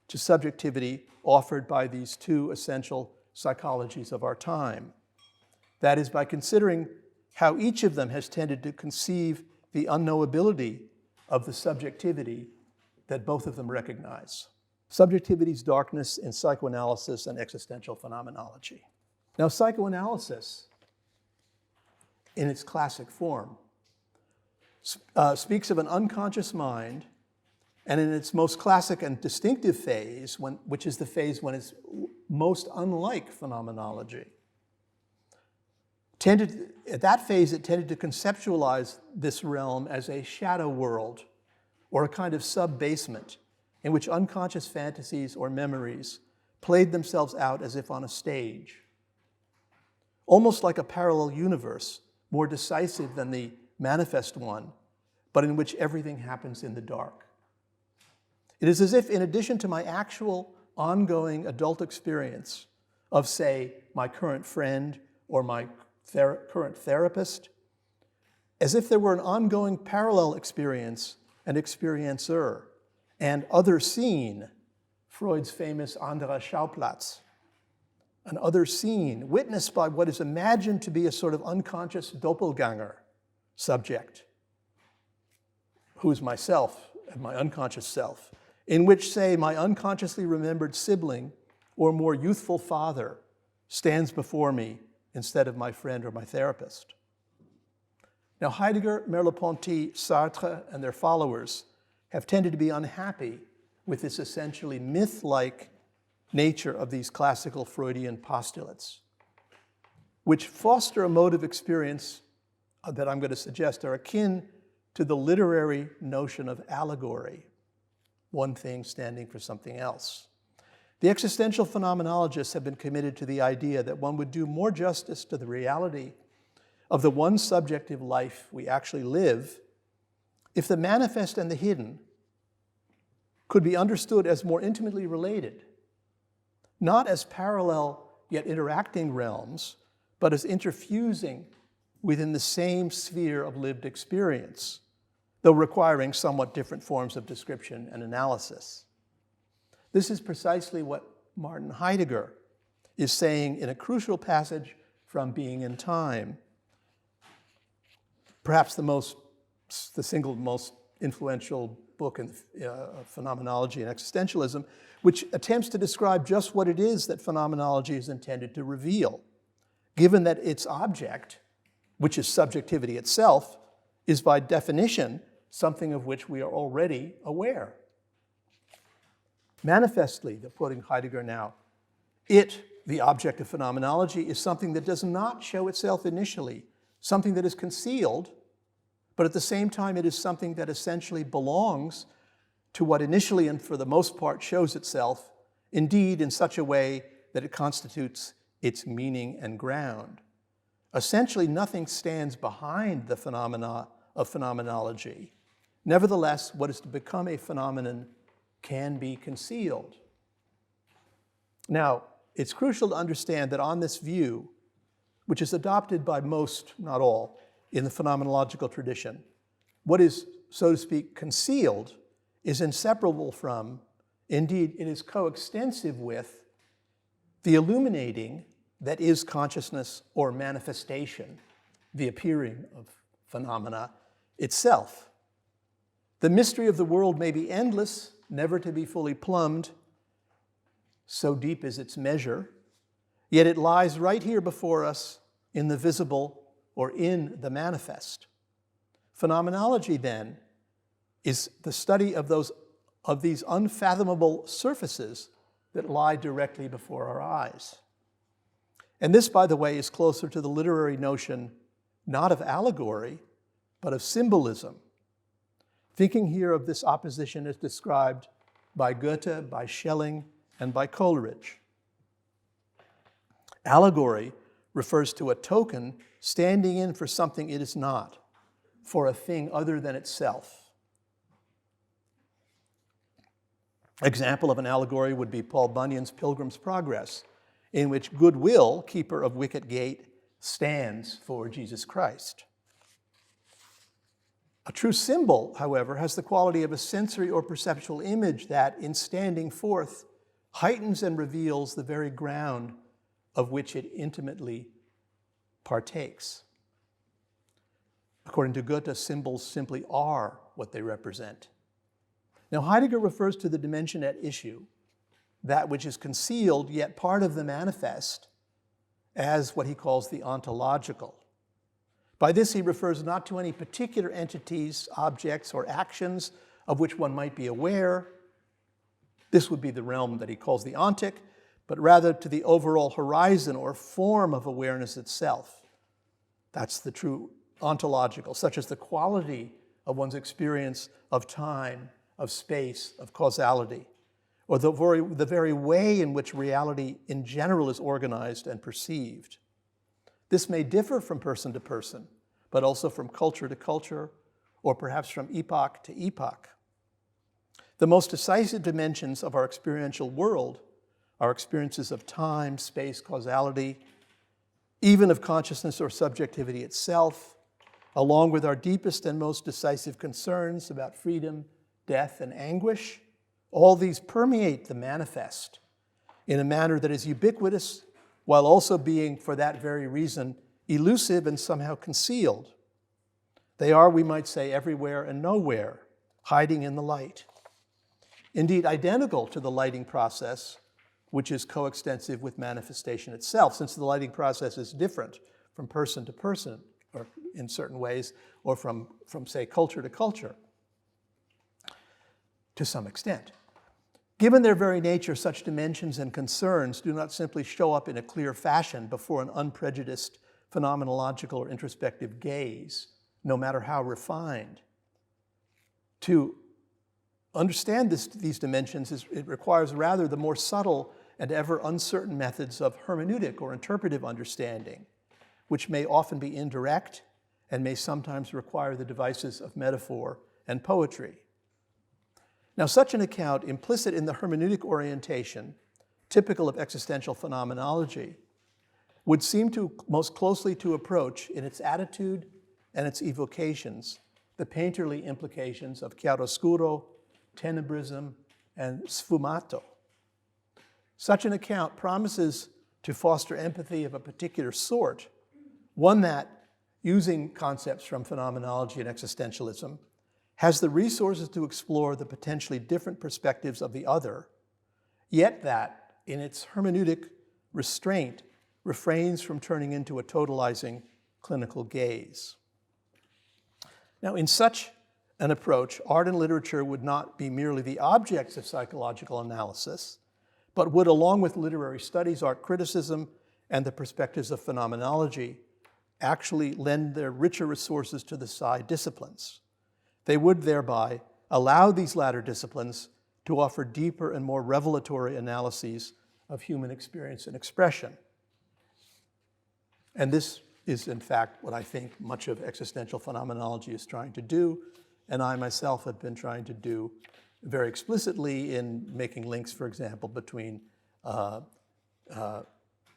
to subjectivity offered by these two essential psychologies of our time. That is, by considering how each of them has tended to conceive the unknowability of the subjectivity that both of them recognize. Subjectivity's darkness in psychoanalysis and existential phenomenology. Now, psychoanalysis, in its classic form, speaks of an unconscious mind, and in its most classic and distinctive phase, which is the phase when it's most unlike phenomenology. At that phase, it tended to conceptualize this realm as a shadow world or a kind of sub-basement in which unconscious fantasies or memories played themselves out as if on a stage. Almost like a parallel universe, more decisive than the manifest one, but in which everything happens in the dark. It is as if, in addition to my actual ongoing adult experience of, say, my current friend or my current therapist, as if there were an ongoing parallel experience and experiencer, and other scene, Freud's famous anderer Schauplatz, an other scene witnessed by what is imagined to be a sort of unconscious doppelganger subject, who is myself and my unconscious self, in which, say, my unconsciously remembered sibling or more youthful father stands before me instead of my friend or my therapist. Now, Heidegger, Merleau-Ponty, Sartre, and their followers have tended to be unhappy with this essentially myth-like nature of these classical Freudian postulates, which foster a mode of experience that I'm going to suggest are akin to the literary notion of allegory, one thing standing for something else. The existential phenomenologists have been committed to the idea that one would do more justice to the reality of the one subjective life we actually live if the manifest and the hidden could be understood as more intimately related, not as parallel yet interacting realms, but as interfusing within the same sphere of lived experience, though requiring somewhat different forms of description and analysis. This is precisely what Martin Heidegger is saying in a crucial passage from Being in Time, perhaps the single most influential book in phenomenology and existentialism, which attempts to describe just what it is that phenomenology is intended to reveal, given that its object, which is subjectivity itself, is by definition something of which we are already aware. Manifestly, quoting Heidegger now, the object of phenomenology, is something that does not show itself initially, something that is concealed, but at the same time it is something that essentially belongs to what initially and for the most part shows itself, indeed in such a way that it constitutes its meaning and ground. Essentially, nothing stands behind the phenomena of phenomenology. Nevertheless, what is to become a phenomenon can be concealed. Now, it's crucial to understand that on this view, which is adopted by most, not all, in the phenomenological tradition, what is, so to speak, concealed is inseparable from, indeed, it is coextensive with, the illuminating that is consciousness or manifestation, the appearing of phenomena itself. The mystery of the world may be endless, never to be fully plumbed, so deep is its measure, yet it lies right here before us in the visible or in the manifest. Phenomenology, then, is the study of these unfathomable surfaces that lie directly before our eyes. And this, by the way, is closer to the literary notion not of allegory, but of symbolism. Thinking here of this opposition as described by Goethe, by Schelling, and by Coleridge. Allegory refers to a token standing in for something it is not, for a thing other than itself. Example of an allegory would be Paul Bunyan's Pilgrim's Progress, in which Goodwill, keeper of Wicket Gate, stands for Jesus Christ. A true symbol, however, has the quality of a sensory or perceptual image that, in standing forth, heightens and reveals the very ground of which it intimately partakes. According to Goethe, symbols simply are what they represent. Now, Heidegger refers to the dimension at issue, that which is concealed yet part of the manifest, as what he calls the ontological. By this, he refers not to any particular entities, objects, or actions of which one might be aware. This would be the realm that he calls the ontic, but rather to the overall horizon or form of awareness itself. That's the true ontological, such as the quality of one's experience of time, of space, of causality, or the very way in which reality in general is organized and perceived. This may differ from person to person, but also from culture to culture, or perhaps from epoch to epoch. The most decisive dimensions of our experiential world are experiences of time, space, causality, even of consciousness or subjectivity itself, along with our deepest and most decisive concerns about freedom, death, and anguish. All these permeate the manifest in a manner that is ubiquitous, while also being, for that very reason, elusive and somehow concealed. They are, we might say, everywhere and nowhere, hiding in the light. Indeed, identical to the lighting process, which is coextensive with manifestation itself, since the lighting process is different from person to person, or in certain ways, or from say, culture to culture, to some extent. Given their very nature, such dimensions and concerns do not simply show up in a clear fashion before an unprejudiced phenomenological or introspective gaze, no matter how refined. To understand these dimensions, it requires rather the more subtle and ever uncertain methods of hermeneutic or interpretive understanding, which may often be indirect and may sometimes require the devices of metaphor and poetry. Now, such an account, implicit in the hermeneutic orientation, typical of existential phenomenology, would seem to most closely to approach, in its attitude and its evocations, the painterly implications of chiaroscuro, tenebrism, and sfumato. Such an account promises to foster empathy of a particular sort, one that, using concepts from phenomenology and existentialism, has the resources to explore the potentially different perspectives of the other, yet that, in its hermeneutic restraint, refrains from turning into a totalizing clinical gaze. Now, in such an approach, art and literature would not be merely the objects of psychological analysis, but would, along with literary studies, art criticism, and the perspectives of phenomenology, actually lend their richer resources to the side disciplines. They would thereby allow these latter disciplines to offer deeper and more revelatory analyses of human experience and expression. And this is, in fact, what I think much of existential phenomenology is trying to do, and I myself have been trying to do very explicitly in making links, for example, between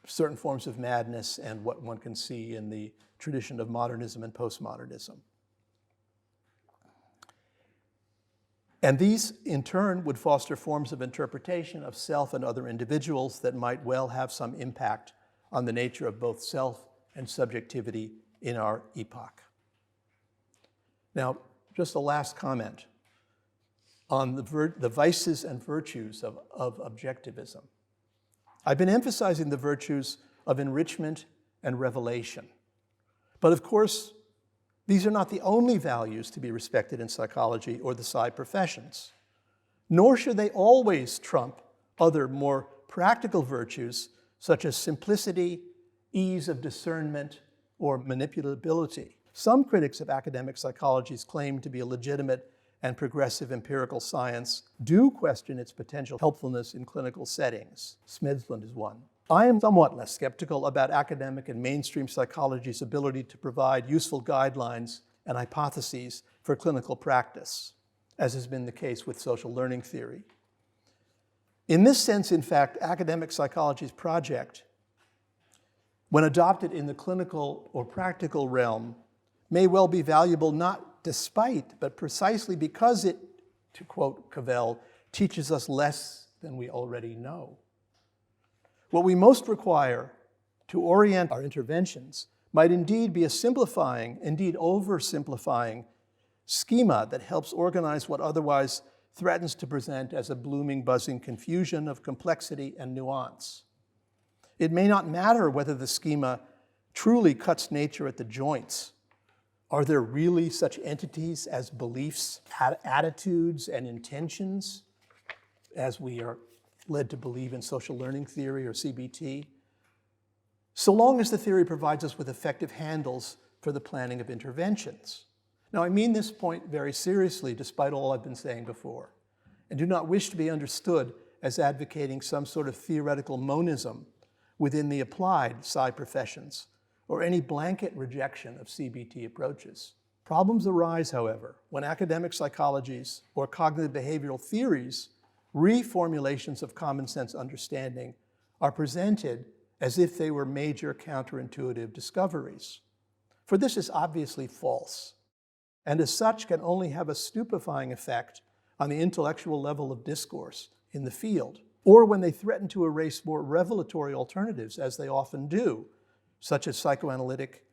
certain forms of madness and what one can see in the tradition of modernism and postmodernism. And these, in turn, would foster forms of interpretation of self and other individuals that might well have some impact on the nature of both self and subjectivity in our epoch. Now, just a last comment on the vices and virtues of objectivism. I've been emphasizing the virtues of enrichment and revelation. But of course, these are not the only values to be respected in psychology or the psi professions, nor should they always trump other more practical virtues such as simplicity, ease of discernment, or manipulability. Some critics of academic psychology's claim to be a legitimate and progressive empirical science do question its potential helpfulness in clinical settings. Smedslund is one. I am somewhat less skeptical about academic and mainstream psychology's ability to provide useful guidelines and hypotheses for clinical practice, as has been the case with social learning theory. In this sense, in fact, academic psychology's project, when adopted in the clinical or practical realm, may well be valuable not despite, but precisely because it, to quote Cavell, teaches us less than we already know. What we most require to orient our interventions might indeed be a simplifying, indeed oversimplifying schema that helps organize what otherwise threatens to present as a blooming, buzzing confusion of complexity and nuance. It may not matter whether the schema truly cuts nature at the joints. Are there really such entities as beliefs, attitudes, and intentions, as we are led to believe in social learning theory or CBT? So long as the theory provides us with effective handles for the planning of interventions. Now, I mean this point very seriously, despite all I've been saying before, and do not wish to be understood as advocating some sort of theoretical monism within the applied psi professions, or any blanket rejection of CBT approaches. Problems arise, however, when academic psychologies or cognitive behavioral theories, reformulations of common sense understanding, are presented as if they were major counterintuitive discoveries. For this is obviously false, and as such can only have a stupefying effect on the intellectual level of discourse in the field, or when they threaten to erase more revelatory alternatives, as they often do, such as psychoanalytic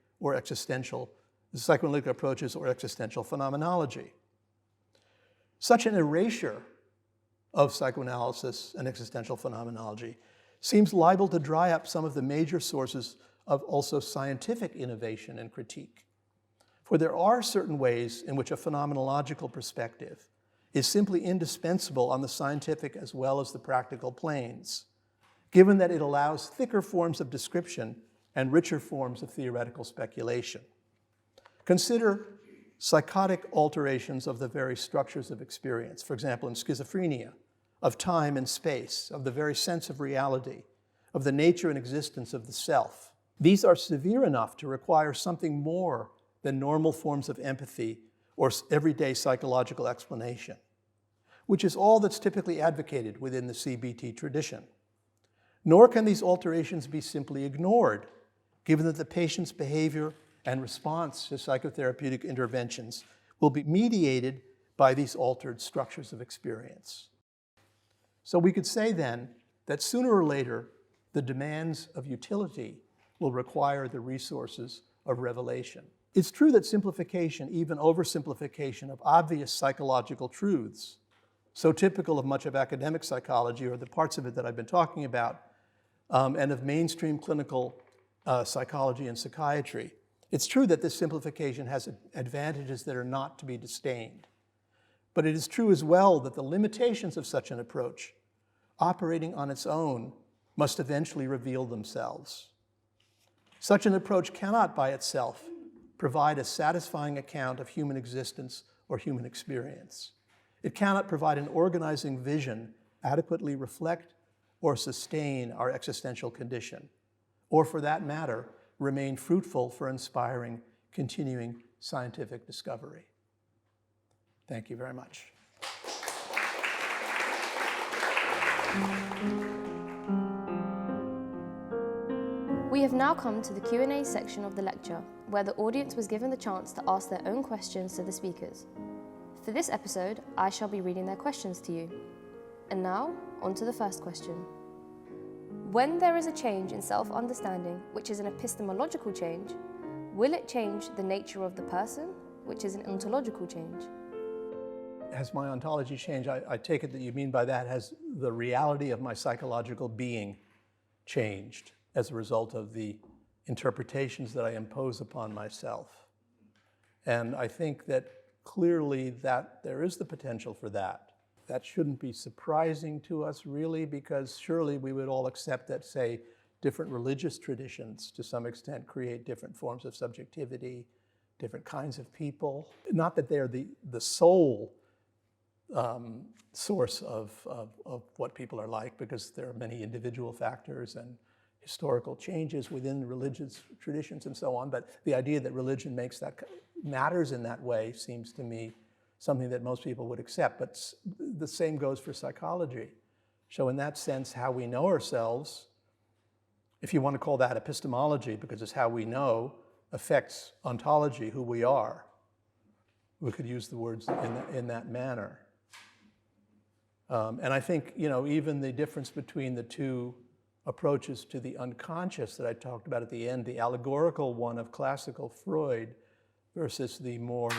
approaches or existential phenomenology. Such an erasure of psychoanalysis and existential phenomenology seems liable to dry up some of the major sources of also scientific innovation and critique. For there are certain ways in which a phenomenological perspective is simply indispensable on the scientific as well as the practical planes, given that it allows thicker forms of description and richer forms of theoretical speculation. Consider psychotic alterations of the very structures of experience, for example, in schizophrenia, of time and space, of the very sense of reality, of the nature and existence of the self. These are severe enough to require something more than normal forms of empathy or everyday psychological explanation, which is all that's typically advocated within the CBT tradition. Nor can these alterations be simply ignored, given that the patient's behavior and response to psychotherapeutic interventions will be mediated by these altered structures of experience. So we could say then that sooner or later, the demands of utility will require the resources of revelation. It's true that simplification, even oversimplification of obvious psychological truths, so typical of much of academic psychology, or the parts of it that I've been talking about, and of mainstream clinical psychology and psychiatry, it's true that this simplification has advantages that are not to be disdained. But it is true as well that the limitations of such an approach, operating on its own, must eventually reveal themselves. Such an approach cannot by itself provide a satisfying account of human existence or human experience. It cannot provide an organizing vision adequately reflect or sustain our existential condition, or for that matter, remain fruitful for inspiring, continuing scientific discovery. Thank you very much. We have now come to the Q&A section of the lecture, where the audience was given the chance to ask their own questions to the speakers. For this episode, I shall be reading their questions to you. And now, on to the first question. When there is a change in self-understanding, which is an epistemological change, will it change the nature of the person, which is an ontological change? Has my ontology changed? I take it that you mean by that, has the reality of my psychological being changed as a result of the interpretations that I impose upon myself? And I think that clearly that there is the potential for that. That shouldn't be surprising to us, really, because surely we would all accept that, say, different religious traditions, to some extent, create different forms of subjectivity, different kinds of people. Not that they're the sole source of what people are like, because there are many individual factors and historical changes within religious traditions and so on, but the idea that religion matters in that way seems to me something that most people would accept, but the same goes for psychology. So in that sense, how we know ourselves, if you want to call that epistemology, because it's how we know, affects ontology, who we are. We could use the words in that manner. And I think, even the difference between the two approaches to the unconscious that I talked about at the end, the allegorical one of classical Freud versus the more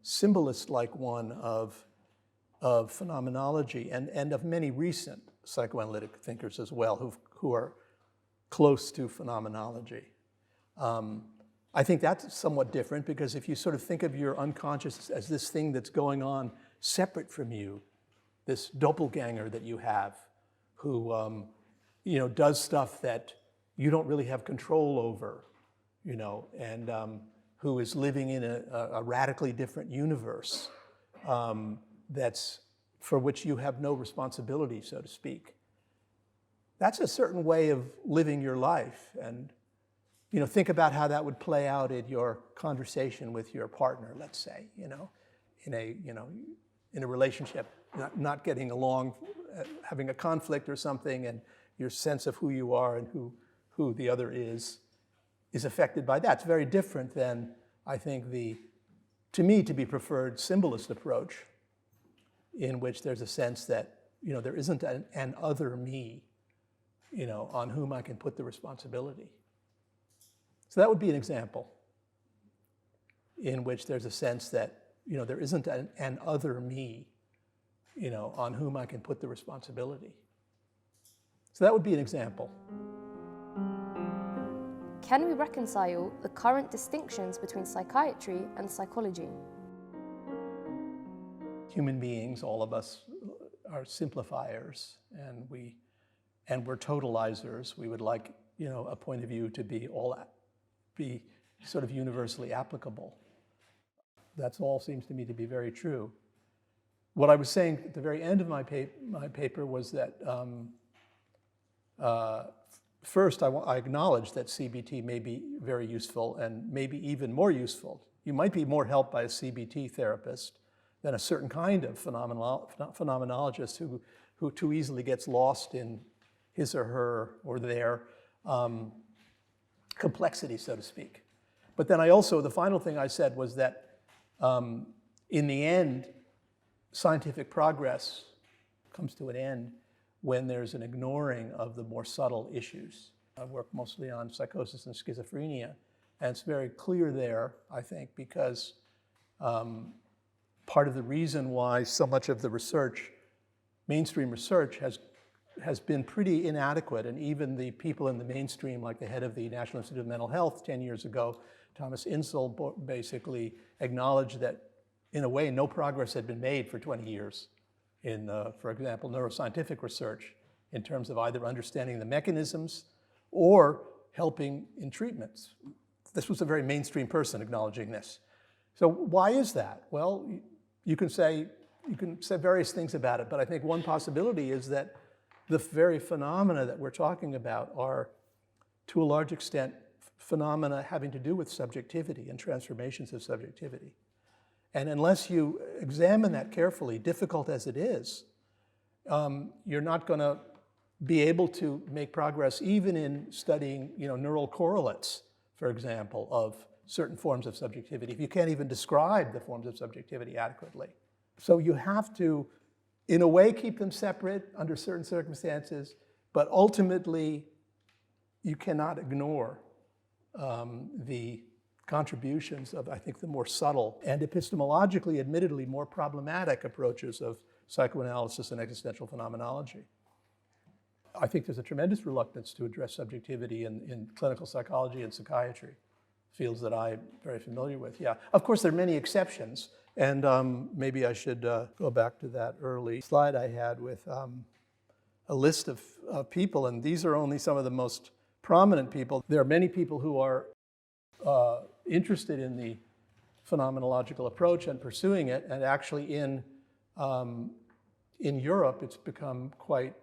symbolist-like one of phenomenology and of many recent psychoanalytic thinkers as well who are close to phenomenology. I think that's somewhat different because if you sort of think of your unconscious as this thing that's going on separate from you, this doppelganger that you have who does stuff that you don't really have control over, and who is living in a radically different universe that's for which you have no responsibility, so to speak. That's a certain way of living your life, and think about how that would play out in your conversation with your partner, let's say, in a relationship, not getting along, having a conflict or something, and your sense of who you are and who the other is affected by that. It's very different than, I think, to me, to be preferred symbolist approach, in which there's a sense that, there isn't an other me, on whom I can put the responsibility. So that would be an example in which there's a sense that, there isn't an other me, on whom I can put the responsibility. So that would be an example. Can we reconcile the current distinctions between psychiatry and psychology? Human beings, all of us, are simplifiers, and we're totalizers. We would like, a point of view to be sort of universally applicable. That's all seems to me to be very true. What I was saying at the very end of my paper was that first I acknowledge that CBT may be very useful and maybe even more useful. You might be more helped by a CBT therapist than a certain kind of phenomenologist who too easily gets lost in his or her or their complexity, so to speak. But then the final thing I said was that in the end, scientific progress comes to an end when there's an ignoring of the more subtle issues. I work mostly on psychosis and schizophrenia, and it's very clear there, I think, because part of the reason why so much of the research, mainstream research, has been pretty inadequate, and even the people in the mainstream, like the head of the National Institute of Mental Health 10 years ago, Thomas Insel, basically acknowledged that, in a way, no progress had been made for 20 years in, for example, neuroscientific research in terms of either understanding the mechanisms or helping in treatments. This was a very mainstream person acknowledging this. So why is that? Well, you can say various things about it, but I think one possibility is that the very phenomena that we're talking about are, to a large extent, phenomena having to do with subjectivity and transformations of subjectivity. And unless you examine that carefully, difficult as it is, you're not going to be able to make progress even in studying, neural correlates, for example, of certain forms of subjectivity, if you can't even describe the forms of subjectivity adequately. So you have to, in a way, keep them separate under certain circumstances, but ultimately you cannot ignore the contributions of, I think, the more subtle and epistemologically, admittedly, more problematic approaches of psychoanalysis and existential phenomenology. I think there's a tremendous reluctance to address subjectivity in clinical psychology and psychiatry, fields that I'm very familiar with, yeah. Of course, there are many exceptions, and maybe I should go back to that early slide I had with a list of people, and these are only some of the most prominent people. There are many people who are interested in the phenomenological approach and pursuing it, and actually in Europe it's become quite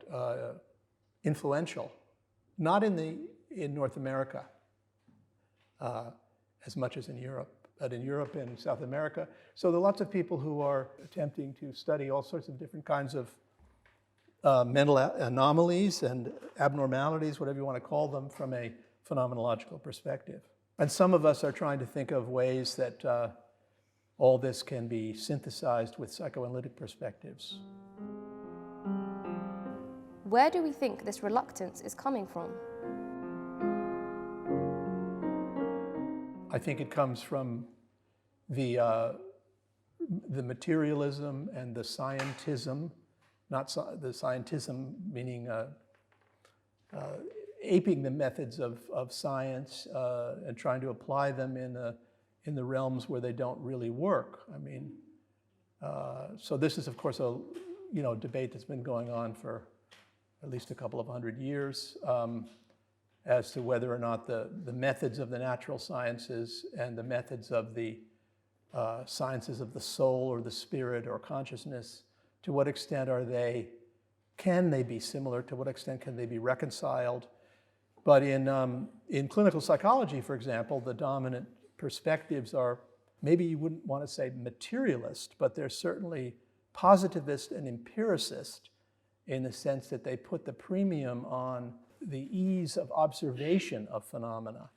influential. Not in North America as much as in Europe, but in Europe and South America. So there are lots of people who are attempting to study all sorts of different kinds of mental anomalies and abnormalities, whatever you want to call them, from a phenomenological perspective. And some of us are trying to think of ways that all this can be synthesized with psychoanalytic perspectives. Where do we think this reluctance is coming from? I think it comes from the materialism and the scientism, the scientism meaning aping the methods of science and trying to apply them in the realms where they don't really work. I mean, so this is of course a debate that's been going on for at least a couple of hundred years as to whether or not the methods of the natural sciences and the methods of the sciences of the soul or the spirit or consciousness, to what extent can they be similar, to what extent can they be reconciled? But in clinical psychology, for example, the dominant perspectives are, maybe you wouldn't want to say materialist, but they're certainly positivist and empiricist in the sense that they put the premium on the ease of observation of phenomena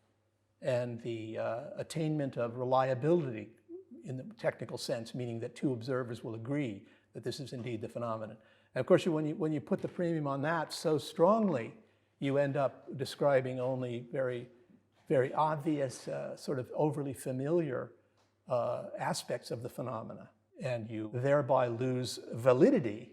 and the attainment of reliability in the technical sense, meaning that two observers will agree that this is indeed the phenomenon. And of course, when you put the premium on that so strongly, you end up describing only very, very obvious, sort of overly familiar aspects of the phenomena. And you thereby lose validity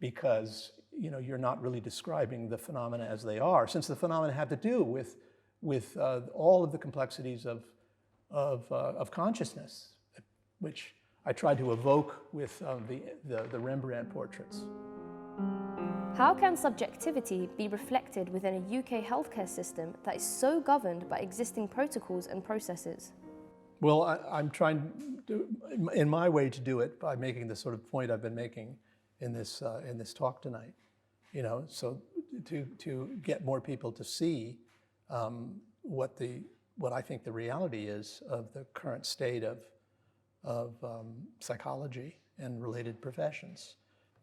because you're not really describing the phenomena as they are, since the phenomena have to do with all of the complexities of consciousness, which I tried to evoke with the Rembrandt portraits. How can subjectivity be reflected within a UK healthcare system that is so governed by existing protocols and processes? Well, I'm trying in my way to do it by making the sort of point I've been making in this talk tonight. So to get more people to see what I think the reality is of the current state of psychology and related professions.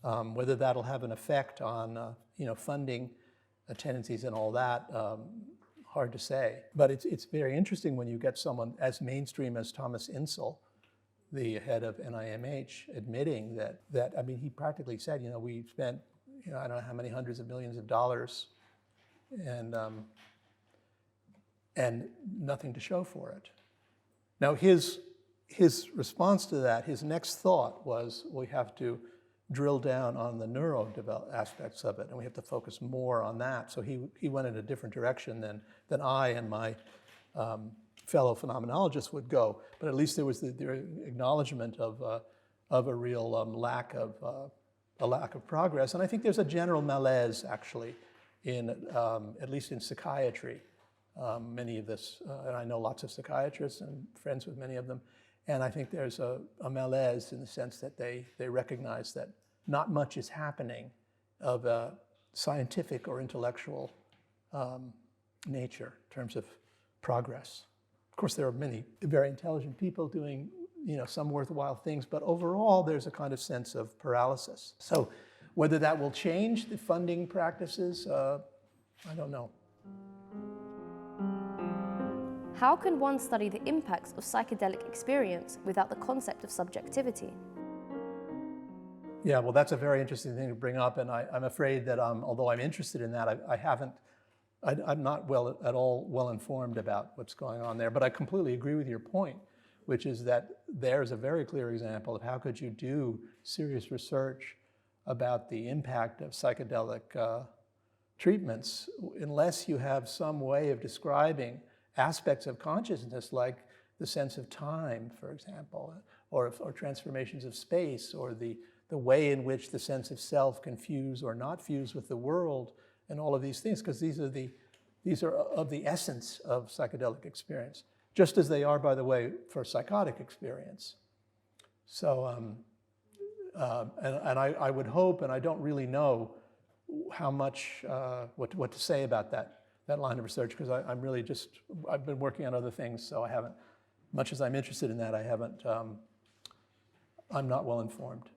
Whether that'll have an effect on funding tendencies and all that, hard to say. But it's very interesting when you get someone as mainstream as Thomas Insel, the head of NIMH, admitting that I mean, he practically said, we spent I don't know how many hundreds of millions of dollars and nothing to show for it. Now his response to that, his next thought was, we have to drill down on the neuro aspects of it, and we have to focus more on that. So he went in a different direction than I and my fellow phenomenologists would go. But at least there was the acknowledgement of a real lack of progress. And I think there's a general malaise actually in at least in psychiatry. Many of this, and I know lots of psychiatrists and friends with many of them, and I think there's a malaise in the sense that they recognize that not much is happening of a scientific or intellectual nature in terms of progress. Of course, there are many very intelligent people doing some worthwhile things, but overall there's a kind of sense of paralysis. So whether that will change the funding practices, I don't know. How can one study the impacts of psychedelic experience without the concept of subjectivity? Yeah, well, that's a very interesting thing to bring up, and I'm afraid that although I'm interested in that, I'm not at all well informed about what's going on there. But I completely agree with your point, which is that there's a very clear example of how could you do serious research about the impact of psychedelic treatments unless you have some way of describing aspects of consciousness like the sense of time, for example, or transformations of space, or the way in which the sense of self can fuse or not fuse with the world, and all of these things, because these are of the essence of psychedelic experience, just as they are, by the way, for psychotic experience. So, and I would hope, and I don't really know how much, what to say about that line of research, because I've been working on other things, so I haven't, much as I'm interested in that, I'm not well informed.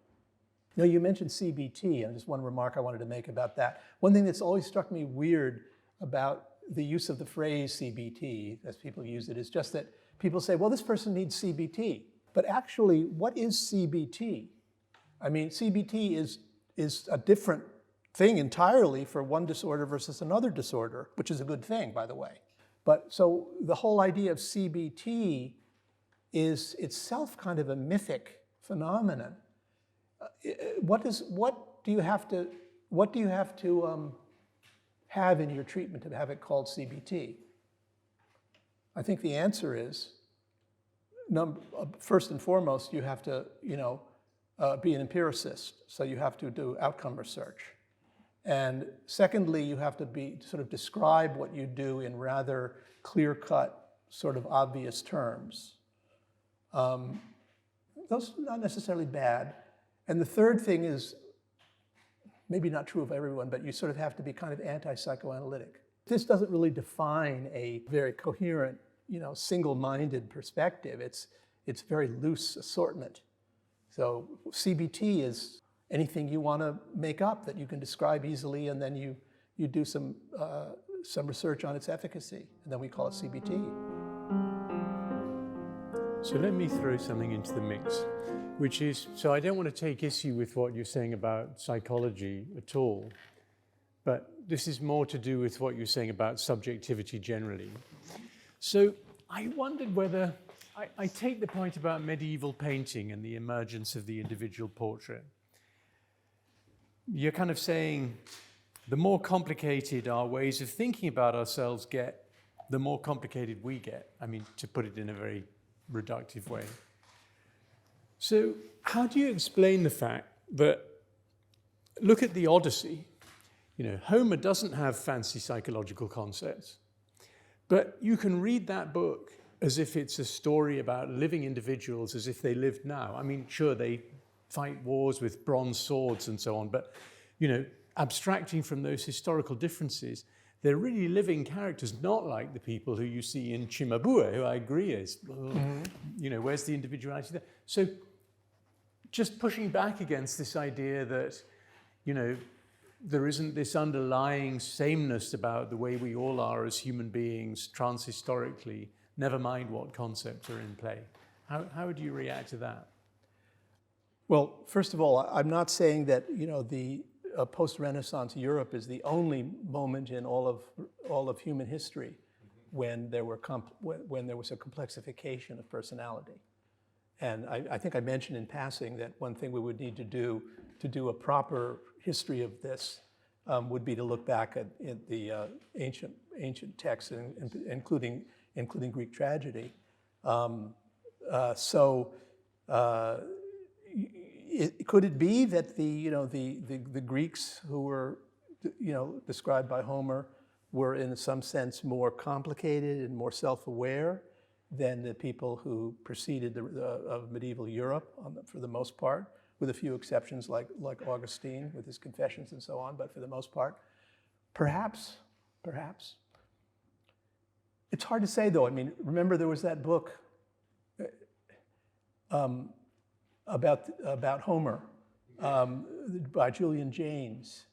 You mentioned CBT, and just one remark I wanted to make about that. One thing that's always struck me weird about the use of the phrase CBT, as people use it, is just that people say, well, this person needs CBT. But actually, what is CBT? I mean, CBT is a different thing entirely for one disorder versus another disorder, which is a good thing, by the way. But so the whole idea of CBT is itself kind of a mythic phenomenon. What do you have to have in your treatment to have it called CBT? I think the answer is, first and foremost, you have to, be an empiricist. So you have to do outcome research. And secondly, you have to sort of describe what you do in rather clear-cut, sort of obvious terms. Those are not necessarily bad. And the third thing is, maybe not true of everyone, but you sort of have to be kind of anti-psychoanalytic. This doesn't really define a very coherent, single-minded perspective. It's very loose assortment. So CBT is anything you want to make up that you can describe easily, and then you do some research on its efficacy, and then we call it CBT. So let me throw something into the mix, which is, so I don't want to take issue with what you're saying about psychology at all, but this is more to do with what you're saying about subjectivity generally. So I wondered whether, I take the point about medieval painting and the emergence of the individual portrait. You're kind of saying the more complicated our ways of thinking about ourselves get, the more complicated we get. I mean, to put it in a very reductive way. So how do you explain the fact that, look at the Odyssey, Homer doesn't have fancy psychological concepts, but you can read that book as if it's a story about living individuals as if they lived now. I mean, sure, they fight wars with bronze swords and so on, but, abstracting from those historical differences, they're really living characters, not like the people who you see in Cimabue, who I agree is, where's the individuality there? So just pushing back against this idea that, there isn't this underlying sameness about the way we all are as human beings transhistorically, never mind what concepts are in play. How would you react to that? Well, first of all, I'm not saying that, the post-Renaissance Europe is the only moment in all of human history when there was a complexification of personality. And I think I mentioned in passing that one thing we would need to do a proper history of this would be to look back at the ancient texts, including Greek tragedy. Could it be that the Greeks who were described by Homer were in some sense more complicated and more self-aware than the people who preceded of medieval Europe for the most part, with a few exceptions like Augustine with his Confessions and so on, but for the most part, perhaps. It's hard to say though. I mean, remember there was that book about Homer by Julian Jaynes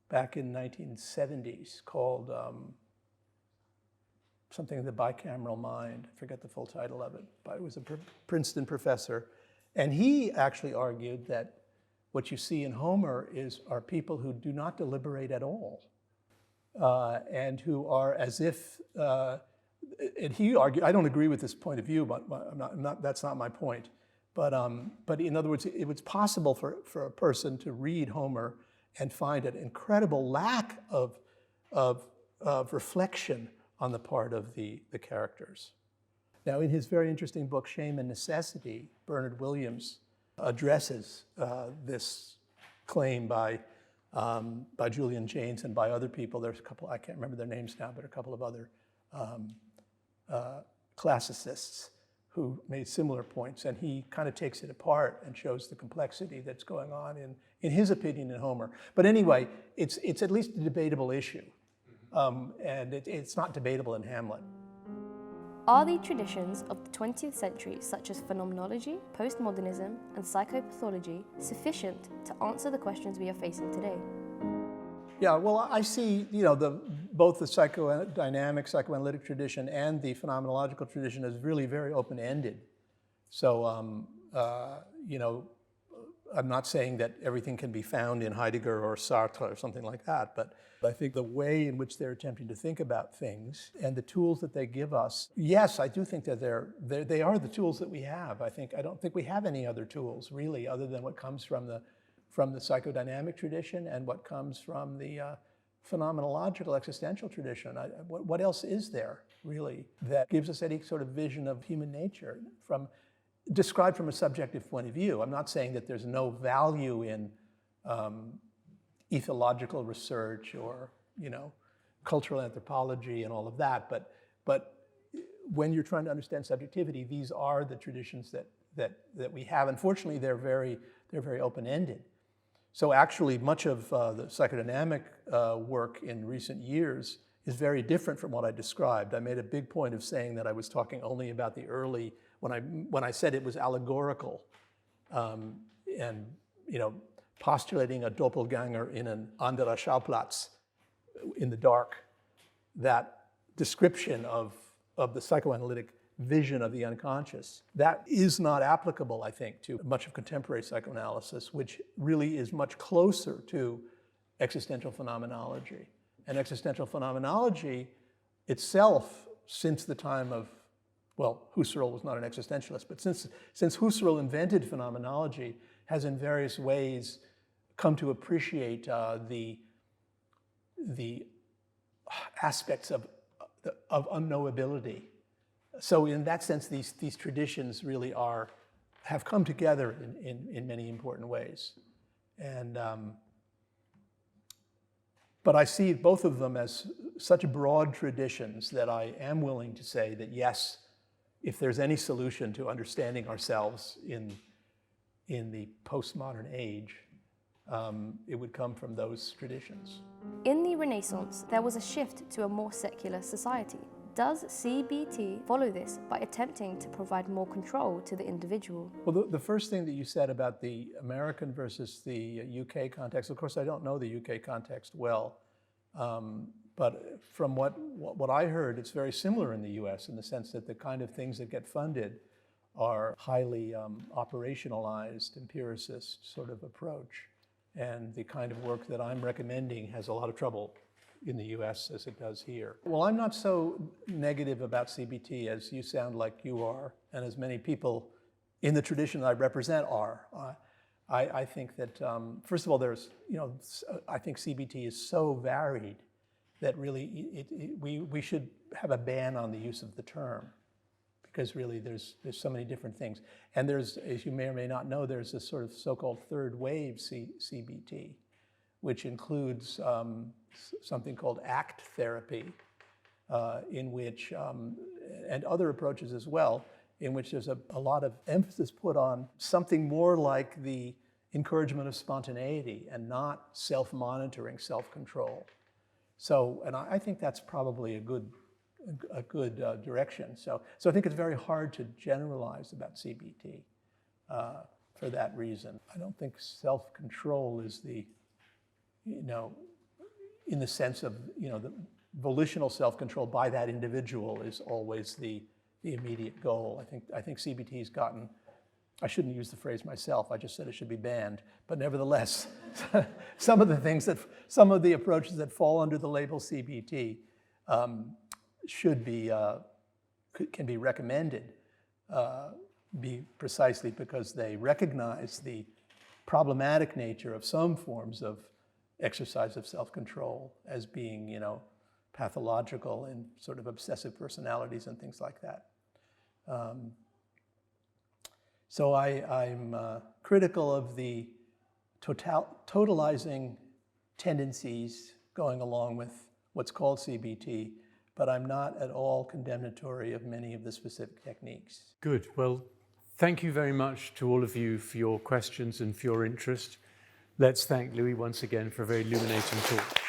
back in 1970s called something in the bicameral mind. I forget the full title of it, but it was a Princeton professor. And he actually argued that what you see in Homer are people who do not deliberate at all, and who are as if, and he argued, I don't agree with this point of view, but that's not my point. But in other words, it was possible for a person to read Homer and find an incredible lack of reflection on the part of the characters. Now, in his very interesting book, Shame and Necessity, Bernard Williams addresses this claim by Julian Jaynes and by other people. There's a couple, I can't remember their names now, but a couple of other classicists who made similar points, and he kind of takes it apart and shows the complexity that's going on in his opinion in Homer. But anyway, it's at least a debatable issue, and it's not debatable in Hamlet. Are the traditions of the 20th century, such as phenomenology, postmodernism, and psychopathology, sufficient to answer the questions we are facing today? Yeah, well, I see, both the psychodynamic, psychoanalytic tradition and the phenomenological tradition as really very open-ended. So, I'm not saying that everything can be found in Heidegger or Sartre or something like that, but I think the way in which they're attempting to think about things and the tools that they give us, yes, I do think that they are the tools that we have. I don't think we have any other tools really, other than what comes from the psychodynamic tradition and what comes from the phenomenological existential tradition. What else is there really that gives us any sort of vision of human nature described from a subjective point of view? I'm not saying that there's no value in ethological research or, cultural anthropology and all of that, but when you're trying to understand subjectivity, these are the traditions that we have. Unfortunately, they're very open-ended. So actually, much of the psychodynamic work in recent years is very different from what I described. I made a big point of saying that I was talking only about the early, when I said it was allegorical, and postulating a doppelganger in an anderer Schauplatz in the dark, that description of the psychoanalytic vision of the unconscious, that is not applicable, I think, to much of contemporary psychoanalysis, which really is much closer to existential phenomenology. And existential phenomenology itself, since the time of, Husserl was not an existentialist, but since Husserl invented phenomenology, has in various ways come to appreciate the aspects of unknowability. So in that sense, these traditions really have come together in many important ways. And but I see both of them as such broad traditions that I am willing to say that yes, if there's any solution to understanding ourselves in the postmodern age, it would come from those traditions. In the Renaissance, there was a shift to a more secular society. Does CBT follow this by attempting to provide more control to the individual? Well, the first thing that you said about the American versus the UK context, of course, I don't know the UK context well, but from what I heard, it's very similar in the US in the sense that the kind of things that get funded are highly operationalized, empiricist sort of approach. And the kind of work that I'm recommending has a lot of trouble in the US as it does here. Well, I'm not so negative about CBT as you sound like you are, and as many people in the tradition I represent are. I think that, first of all, I think CBT is so varied that really we should have a ban on the use of the term, because really there's so many different things. And there's, as you may or may not know, there's this sort of so-called third wave CBT, which includes something called ACT therapy, in which, and other approaches as well, in which there's a lot of emphasis put on something more like the encouragement of spontaneity and not self-monitoring, self-control. So, and I think that's probably a good direction. So I think it's very hard to generalize about CBT for that reason. I don't think self-control is in the sense of, the volitional self-control by that individual is always the immediate goal. I think CBT's gotten, I shouldn't use the phrase myself, I just said it should be banned, but nevertheless, some of the approaches that fall under the label CBT can be recommended, precisely because they recognize the problematic nature of some forms of exercise of self-control as being, pathological in sort of obsessive personalities and things like that. So I'm critical of the totalizing tendencies going along with what's called CBT, but I'm not at all condemnatory of many of the specific techniques. Good. Well, thank you very much to all of you for your questions and for your interest. Let's thank Louis once again for a very illuminating talk.